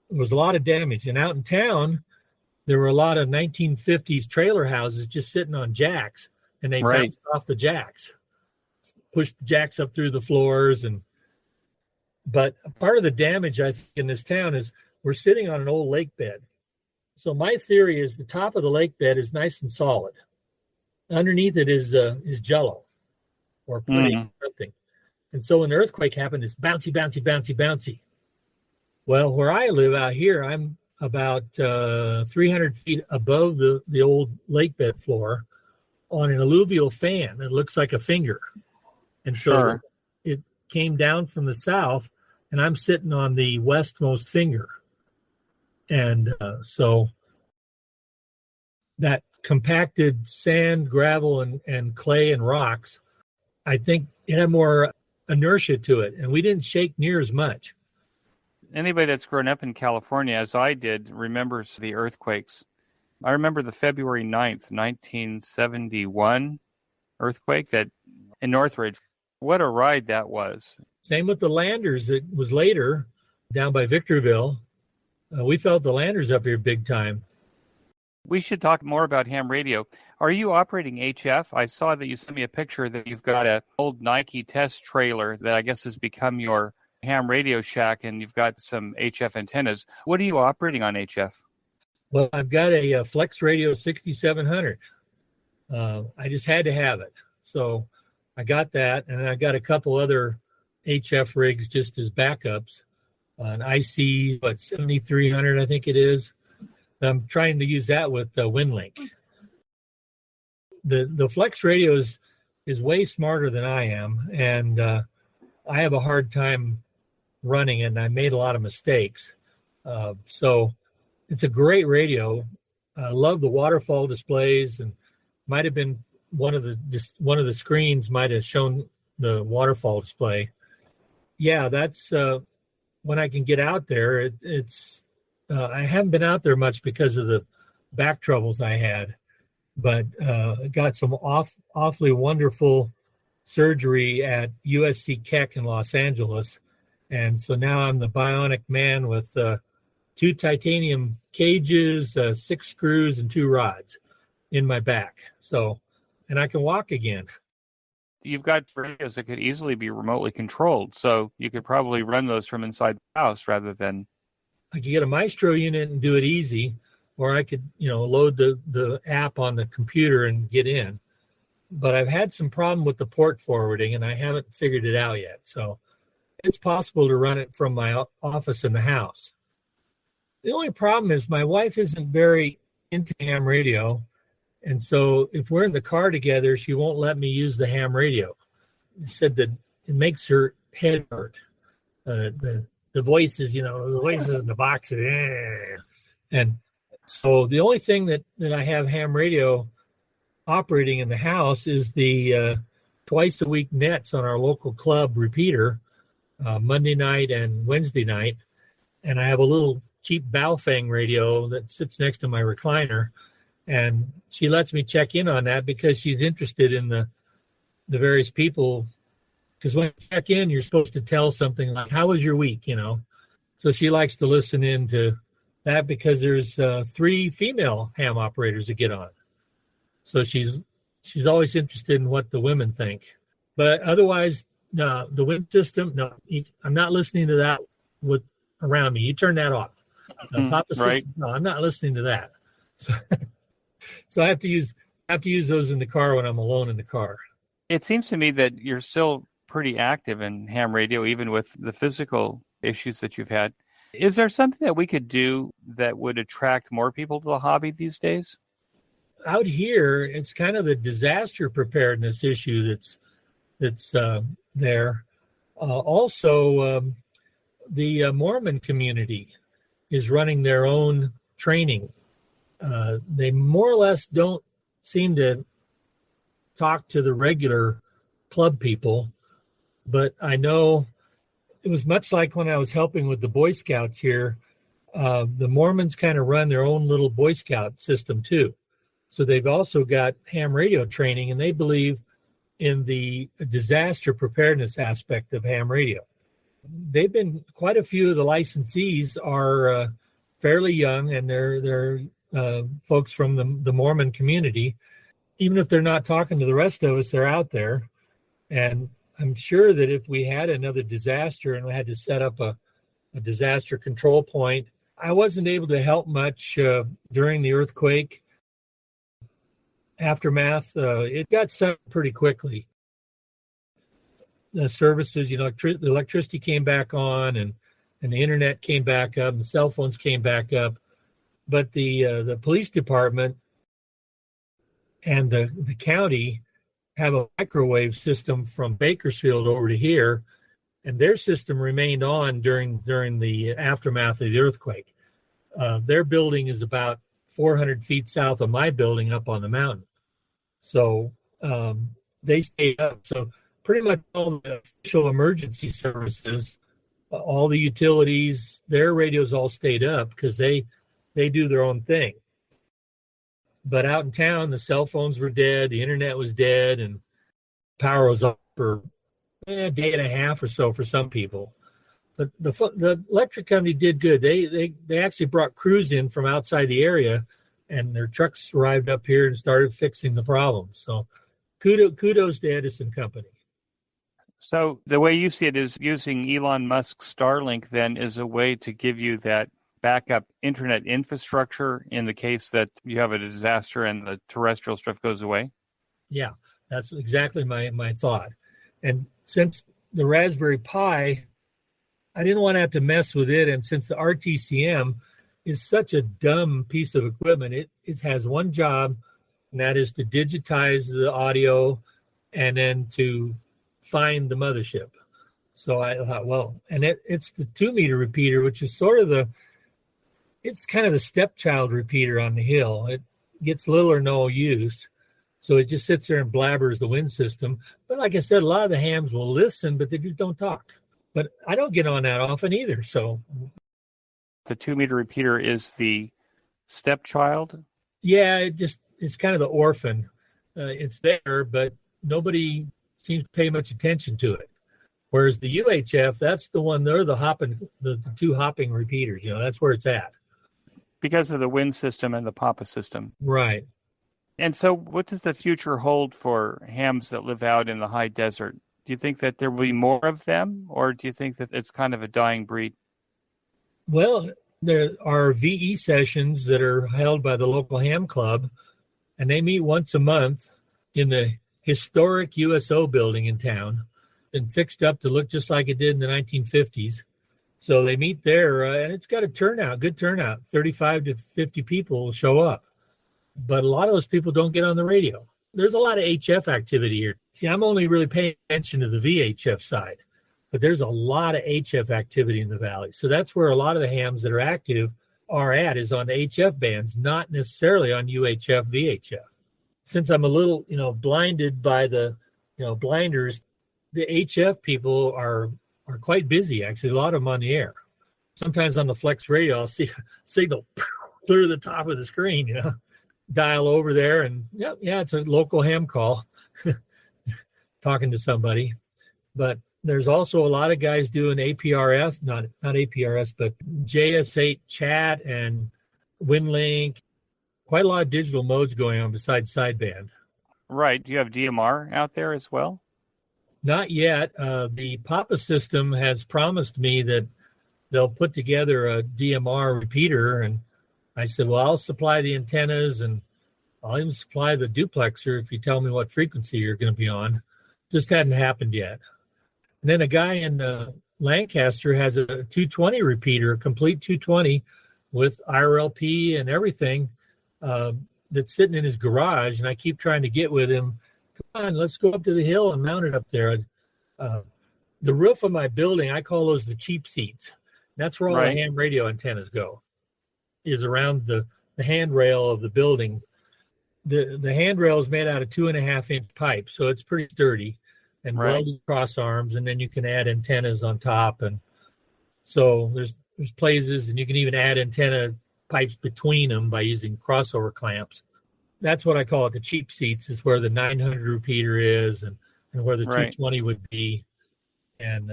there was a lot of damage. And out in town, there were a lot of 1950s trailer houses just sitting on jacks, and they bounced off the jacks, pushed the jacks up through the floors. But part of the damage, I think, in this town is we're sitting on an old lake bed. So my theory is the top of the lake bed is nice and solid. Underneath it is jello or pudding, something. And so when the earthquake happened, it's bouncy, bouncy, bouncy, bouncy. Well, where I live out here, I'm about 300 feet above the old lake bed floor on an alluvial fan that looks like a finger. And so it came down from the south, and I'm sitting on the westmost finger. And so that compacted sand, gravel, and clay and rocks, I think it had more inertia to it, and we didn't shake near as much. Anybody that's grown up in California, as I did, remembers the earthquakes. I remember the February 9th, 1971 earthquake that in Northridge. What a ride that was. Same with the landers. It was later down by Victorville. We felt the landers up here big time. We should talk more about ham radio. Are you operating HF? I saw that you sent me a picture that you've got an old Nike test trailer that I guess has become your ham radio shack, and you've got some HF antennas. What are you operating on HF? Well, I've got a Flex Radio 6700. I just had to have it. So I got that, and I got a couple other HF rigs just as backups. An IC, 7300, I think it is. I'm trying to use that with WinLink. The Flex Radio is way smarter than I am, and I have a hard time running it, and I made a lot of mistakes. So it's a great radio. I love the waterfall displays, and might have been one of the screens might have shown the waterfall display. Yeah, that's when I can get out there. It's I haven't been out there much because of the back troubles I had, but got some awfully wonderful surgery at USC Keck in Los Angeles. And so now I'm the bionic man with 2 titanium cages, 6 screws, and 2 rods in my back. So, and I can walk again. You've got radios that could easily be remotely controlled, so you could probably run those from inside the house rather than... I could get a Maestro unit and do it easy, or I could, load the app on the computer and get in. But I've had some problem with the port forwarding, and I haven't figured it out yet. So it's possible to run it from my office in the house. The only problem is my wife isn't very into ham radio. And so if we're in the car together, she won't let me use the ham radio. said that it makes her head hurt. The voices, the voices in the box, and so the only thing that I have ham radio operating in the house is the twice a week nets on our local club repeater, Monday night and Wednesday night, and I have a little cheap Baofeng radio that sits next to my recliner, and she lets me check in on that because she's interested in the various people. Because when you check in, you're supposed to tell something like, how was your week, So she likes to listen in to that because there's 3 female ham operators that get on. So she's always interested in what the women think. But otherwise, no, the wind system, no, I'm not listening to that with around me. You turn that off. Papa right. system, no, I'm not listening to that. So I have to use those in the car when I'm alone in the car. It seems to me that you're still pretty active in ham radio, even with the physical issues that you've had. Is there something that we could do that would attract more people to the hobby these days? Out here, it's kind of the disaster preparedness issue that's there. Also, the Mormon community is running their own training. They more or less don't seem to talk to the regular club people, but I know it was much like when I was helping with the Boy Scouts here. The Mormons kind of run their own little Boy Scout system too. So they've also got ham radio training, and they believe in the disaster preparedness aspect of ham radio. They've been, quite a few of the licensees are fairly young, and they're folks from the Mormon community. Even if they're not talking to the rest of us, they're out there. And I'm sure that if we had another disaster and we had to set up a disaster control point, I wasn't able to help much during the earthquake aftermath. It got set pretty quickly. The services, the electricity came back on, and the internet came back up, and the cell phones came back up. But the police department and the county have a microwave system from Bakersfield over to here, and their system remained on during the aftermath of the earthquake. Their building is about 400 feet south of my building up on the mountain. So they stayed up. So pretty much all the official emergency services, all the utilities, their radios all stayed up because they do their own thing. But out in town, the cell phones were dead, the internet was dead, and power was off for a day and a half or so for some people. But the electric company did good. They actually brought crews in from outside the area, and their trucks arrived up here and started fixing the problem. So kudos to Edison Company. So the way you see it is using Elon Musk's Starlink then is a way to give you that backup internet infrastructure in the case that you have a disaster and the terrestrial stuff goes away? Yeah, that's exactly my thought. And since the Raspberry Pi, I didn't want to have to mess with it. And since the RTCM is such a dumb piece of equipment, it has one job, and that is to digitize the audio and then to find the mothership. So I thought, well, and it's the 2-meter repeater, which is sort of it's kind of the stepchild repeater on the hill. It gets little or no use. So it just sits there and blabbers the wind system. But like I said, a lot of the hams will listen, but they just don't talk. But I don't get on that often either. So the 2-meter repeater is the stepchild? Yeah, it's kind of the orphan. It's there, but nobody seems to pay much attention to it. Whereas the UHF, that's the one, they're the 2 hopping repeaters. That's where it's at. Because of the wind system and the Papa system. Right. And so what does the future hold for hams that live out in the high desert? Do you think that there will be more of them, or do you think that it's kind of a dying breed? Well, there are VE sessions that are held by the local ham club, and they meet once a month in the historic QSO building in town, and fixed up to look just like it did in the 1950s. So they meet there, and it's got a turnout, good turnout. 35 to 50 people will show up. But a lot of those people don't get on the radio. There's a lot of HF activity here. See, I'm only really paying attention to the VHF side, but there's a lot of HF activity in the valley. So that's where a lot of the hams that are active are at, is on the HF bands, not necessarily on UHF, VHF. Since I'm a little, blinded by the, blinders, the HF people are quite busy, actually. A lot of them on the air. Sometimes on the flex radio, I'll see a signal clear to the top of the screen, dial over there, and yeah, it's a local ham call, talking to somebody. But there's also a lot of guys doing APRS, not APRS, but JS8 chat and WinLink. Quite a lot of digital modes going on besides sideband. Right. Do you have DMR out there as well? Not yet. The Papa system has promised me that they'll put together a DMR repeater, and I said, well, I'll supply the antennas and I'll even supply the duplexer if you tell me what frequency you're going to be on. Just hadn't happened yet. And then a guy in Lancaster has a 220 repeater, a complete 220 with IRLP and everything, that's sitting in his garage. And I keep trying to get with him. Come on, let's go up to the hill and mount it up there. The roof of my building, I call those the cheap seats. That's where all the ham radio antennas go, is around the handrail of the building. The handrail is made out of 2.5-inch pipe, so it's pretty sturdy, and welded cross arms, and then you can add antennas on top. And so there's places, and you can even add antenna pipes between them by using crossover clamps. That's what I call it. The cheap seats is where the 900 repeater is, and where the 220 would be. And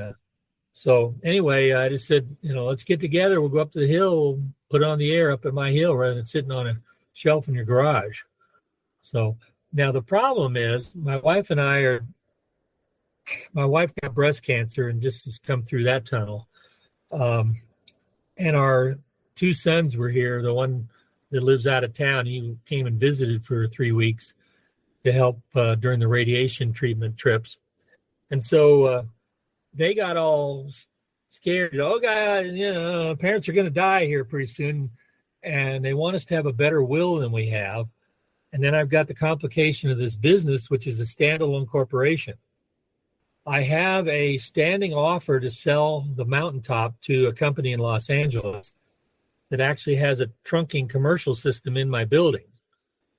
so anyway, I just said, let's get together. We'll go up to the hill, we'll put it on the air up at my hill rather than sitting on a shelf in your garage. So now the problem is my wife got breast cancer and just has come through that tunnel. And our two sons were here. The one that lives out of town, he came and visited for 3 weeks to help during the radiation treatment trips. And so they got all scared. Oh, God, parents are going to die here pretty soon. And they want us to have a better will than we have. And then I've got the complication of this business, which is a standalone corporation. I have a standing offer to sell the mountaintop to a company in Los Angeles that actually has a trunking commercial system in my building.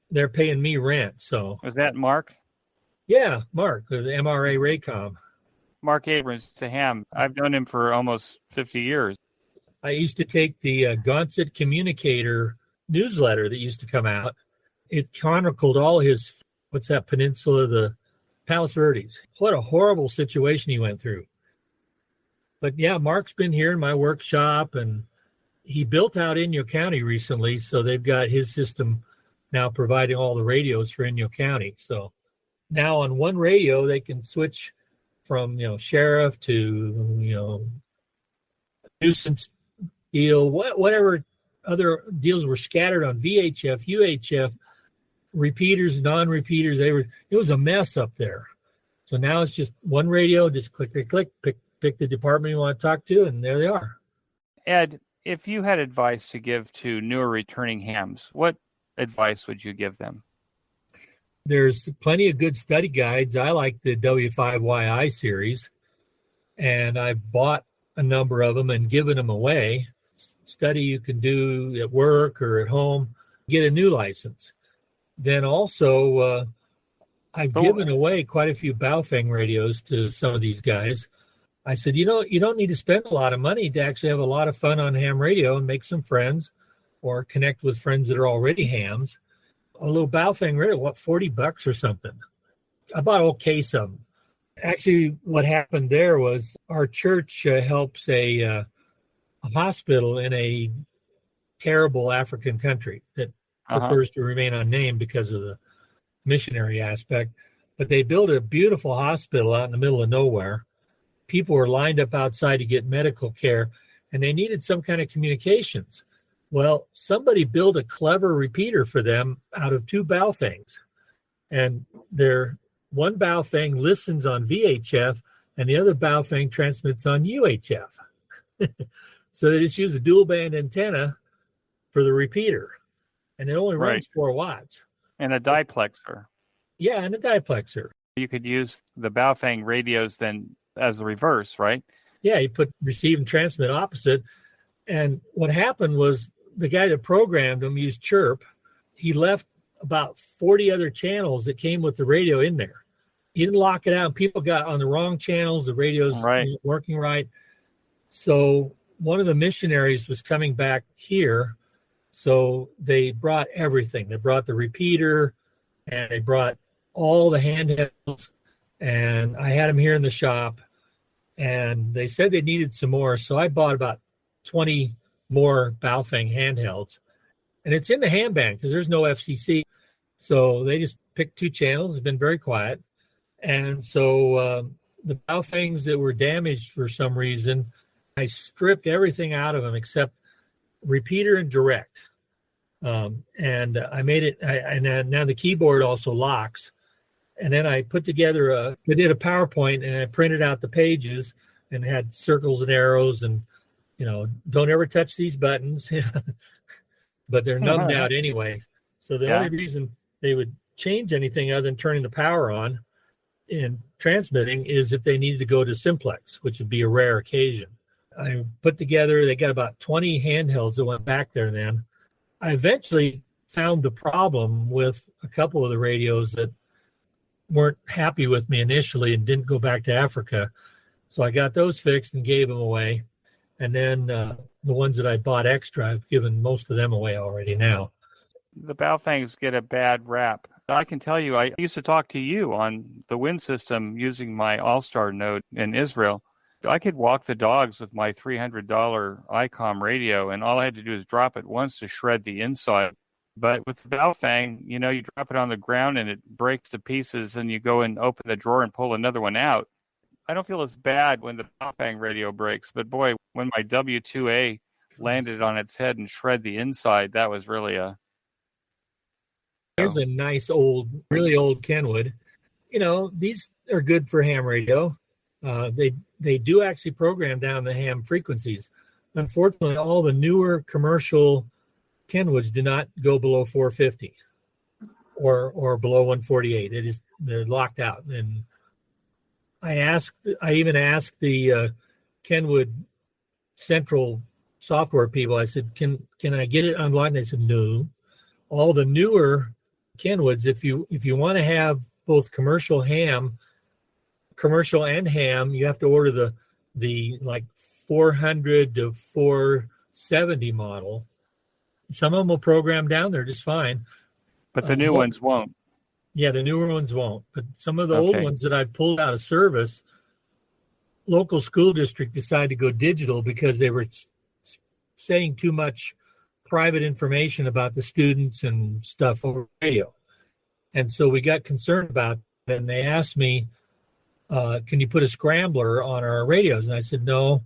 They're paying me rent. So was that Mark? Yeah, Mark, the MRA Raycom. Mark Abrams, a ham. I've known him for almost 50 years. I used to take the Gonset Communicator newsletter that used to come out. It chronicled all his, peninsula, the Palos Verdes. What a horrible situation he went through. But yeah, Mark's been here in my workshop, and he built out Inyo County recently, so they've got his system now providing all the radios for Inyo County. So now on one radio, they can switch from, sheriff to, nuisance deal, whatever other deals were scattered on VHF, UHF, repeaters, non-repeaters. It was a mess up there. So now it's just one radio, just click, pick the department you want to talk to, and there they are. Ed, if you had advice to give to newer returning hams, what advice would you give them? There's plenty of good study guides. I like the W5YI series, and I've bought a number of them and given them away. Study you can do at work or at home, get a new license. Then also, I've given away quite a few Baofeng radios to some of these guys. I said, you don't need to spend a lot of money to actually have a lot of fun on ham radio and make some friends or connect with friends that are already hams. A little Baofeng radio, $40 or something. I bought a whole case of them. Actually, what happened there was our church helps a hospital in a terrible African country that prefers to remain unnamed because of the missionary aspect. But they built a beautiful hospital out in the middle of nowhere. People were lined up outside to get medical care, and they needed some kind of communications. Well, somebody built a clever repeater for them out of two Baofengs. And their one Baofeng listens on VHF, and the other Baofeng transmits on UHF. So they just use a dual band antenna for the repeater. And it only runs 4 watts. And a diplexer. Yeah, and a diplexer. You could use the Baofeng radios then as the reverse, right? Yeah, you put receive and transmit opposite. And what happened was the guy that programmed them used chirp. He left about 40 other channels that came with the radio in there. He didn't lock it out. People got on the wrong channels. The radio's working right. So one of the missionaries was coming back here. So they brought everything. They brought the repeater and they brought all the handhelds. And I had them here in the shop. And they said they needed some more. So I bought about 20 more Baofeng handhelds. And it's in the ham band because there's no FCC. So they just picked 2 channels. It's been very quiet. And so the Baofengs that were damaged for some reason, I stripped everything out of them except repeater and direct. And I made it, and now the keyboard also locks. And then I put together I did a PowerPoint and I printed out the pages and had circles and arrows and, don't ever touch these buttons, but they're numbed out anyway. So the only reason they would change anything other than turning the power on in transmitting is if they needed to go to simplex, which would be a rare occasion. I put together, they got about 20 handhelds that went back there then. I eventually found the problem with a couple of the radios that weren't happy with me initially and didn't go back to Africa. So I got those fixed and gave them away. And then the ones that I bought extra, I've given most of them away already now. The Baofengs get a bad rap. I can tell you, I used to talk to you on the wind system using my Allstar node in Israel. I could walk the dogs with my $300 ICOM radio, and all I had to do is drop it once to shred the inside. But with the Baofeng, you drop it on the ground and it breaks to pieces, and you go and open the drawer and pull another one out. I don't feel as bad when the Baofeng radio breaks, but boy, when my W2A landed on its head and shred the inside, that was really Here's a nice really old Kenwood. These are good for ham radio. They do actually program down the ham frequencies. Unfortunately, all the newer commercial Kenwoods do not go below 450 or below 148. They're locked out. And I even asked the Kenwood Central software people. I said, "Can I get it unlocked?" They said, "No." All the newer Kenwoods, if you want to have both commercial and ham, you have to order the like 400 to 470 model. Some of them will program down there just fine. But the new ones won't. Yeah, the newer ones won't. But some of the old ones that I pulled out of service, local school district decided to go digital because they were saying too much private information about the students and stuff over radio. And so we got concerned about it, and they asked me, can you put a scrambler on our radios? And I said, no,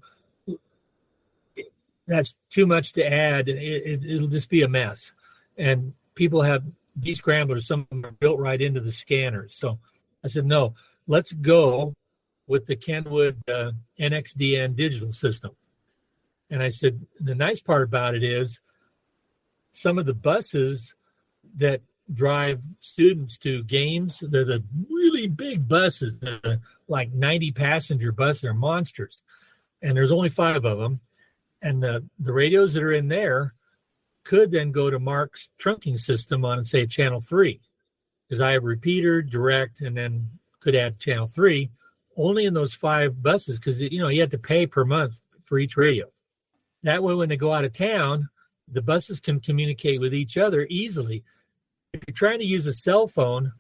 that's too much to add. It'll just be a mess. And people have these scramblers, some of them are built right into the scanners. So I said, no, let's go with the Kenwood NXDN digital system. And I said, the nice part about it is some of the buses that drive students to games, they're the really big buses, they're like 90 passenger buses, they're monsters. And there's only 5 of them. And the radios that are in there could then go to Mark's trunking system on, say, channel 3, because I have repeater, direct, and then could add channel 3 only in those 5 buses, because you had to pay per month for each radio. That way, when they go out of town, the buses can communicate with each other easily. If you're trying to use a cell phone,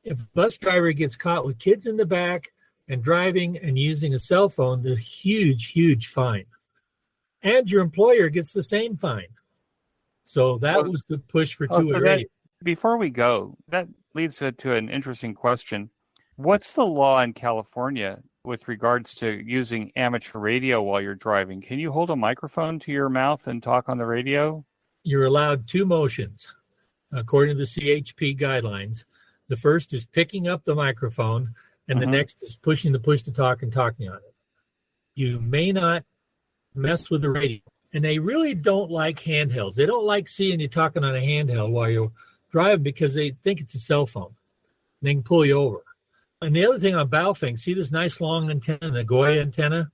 if a bus driver gets caught with kids in the back and driving and using a cell phone, the huge fine. And your employer gets the same fine. So that was the push for two-way radio. Before we go, that leads to an interesting question. What's the law in California with regards to using amateur radio while you're driving? Can you hold a microphone to your mouth and talk on the radio? You're allowed 2 motions, according to the CHP guidelines. The first is picking up the microphone, and the next is pushing the push-to-talk and talking on it. You may not mess with the radio. And they really don't like handhelds. They don't like seeing you talking on a handheld while you're driving because they think it's a cell phone. and they can pull you over. And the other thing on Baofeng, see this nice long antenna, the Goya antenna?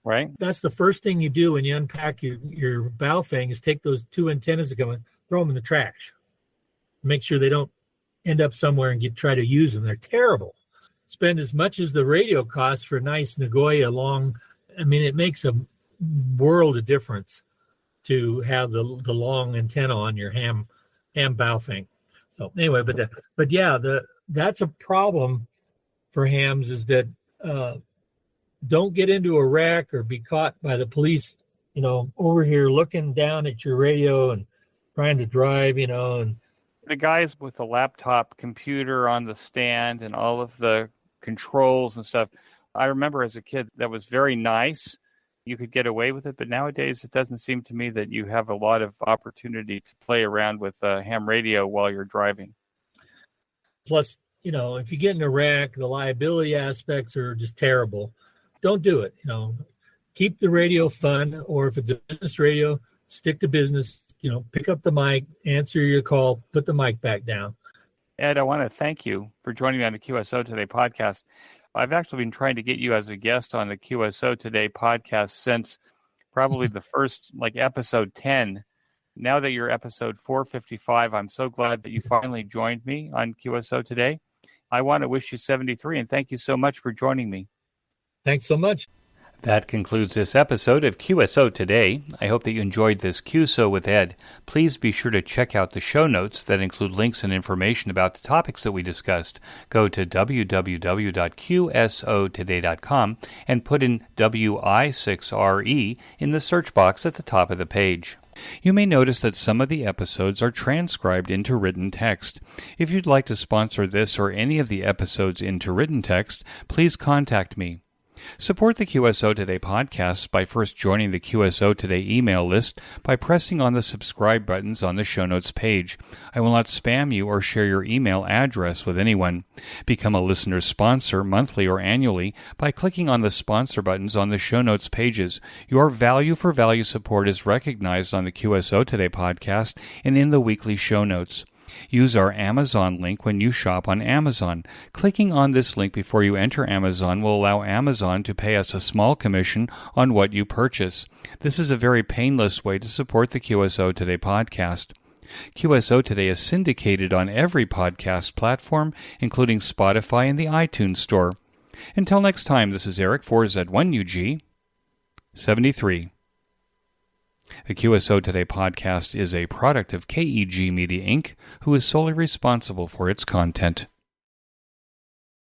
Right. That's the first thing you do when you unpack your Baofeng is take those two antennas that come in, throw them in the trash. Make sure they don't end up somewhere and try to use them. They're terrible. Spend as much as the radio costs for a nice Nagoya long. I mean, it makes a world of difference to have the long antenna on your ham Baofeng. So anyway, that's a problem for hams, is that don't get into a wreck or be caught by the police, over here looking down at your radio and trying to drive, and the guys with the laptop computer on the stand and all of the controls and stuff. I remember as a kid that was very nice. You could get away with it, but nowadays it doesn't seem to me that you have a lot of opportunity to play around with ham radio while you're driving. Plus, if you get in a wreck, the liability aspects are just terrible. Don't do it. Keep the radio fun, or if it's a business radio, stick to business. Pick up the mic, answer your call, put the mic back down. Ed, I want to thank you for joining me on the QSO Today podcast. I've actually been trying to get you as a guest on the QSO Today podcast since probably the first, episode 10. Now that you're episode 455, I'm so glad that you finally joined me on QSO Today. I want to wish you 73, and thank you so much for joining me. Thanks so much. That concludes this episode of QSO Today. I hope that you enjoyed this QSO with Ed. Please be sure to check out the show notes that include links and information about the topics that we discussed. Go to www.qsotoday.com and put in WI6RE in the search box at the top of the page. You may notice that some of the episodes are transcribed into written text. If you'd like to sponsor this or any of the episodes into written text, please contact me. Support the QSO Today podcast by first joining the QSO Today email list by pressing on the subscribe buttons on the show notes page. I will not spam you or share your email address with anyone. Become a listener sponsor monthly or annually by clicking on the sponsor buttons on the show notes pages. Your value for value support is recognized on the QSO Today podcast and in the weekly show notes. Use our Amazon link when you shop on Amazon. Clicking on this link before you enter Amazon will allow Amazon to pay us a small commission on what you purchase. This is a very painless way to support the QSO Today podcast. QSO Today is syndicated on every podcast platform, including Spotify and the iTunes Store. Until next time, this is Eric 4Z1UG 73. The QSO Today podcast is a product of KEG Media Inc., who is solely responsible for its content.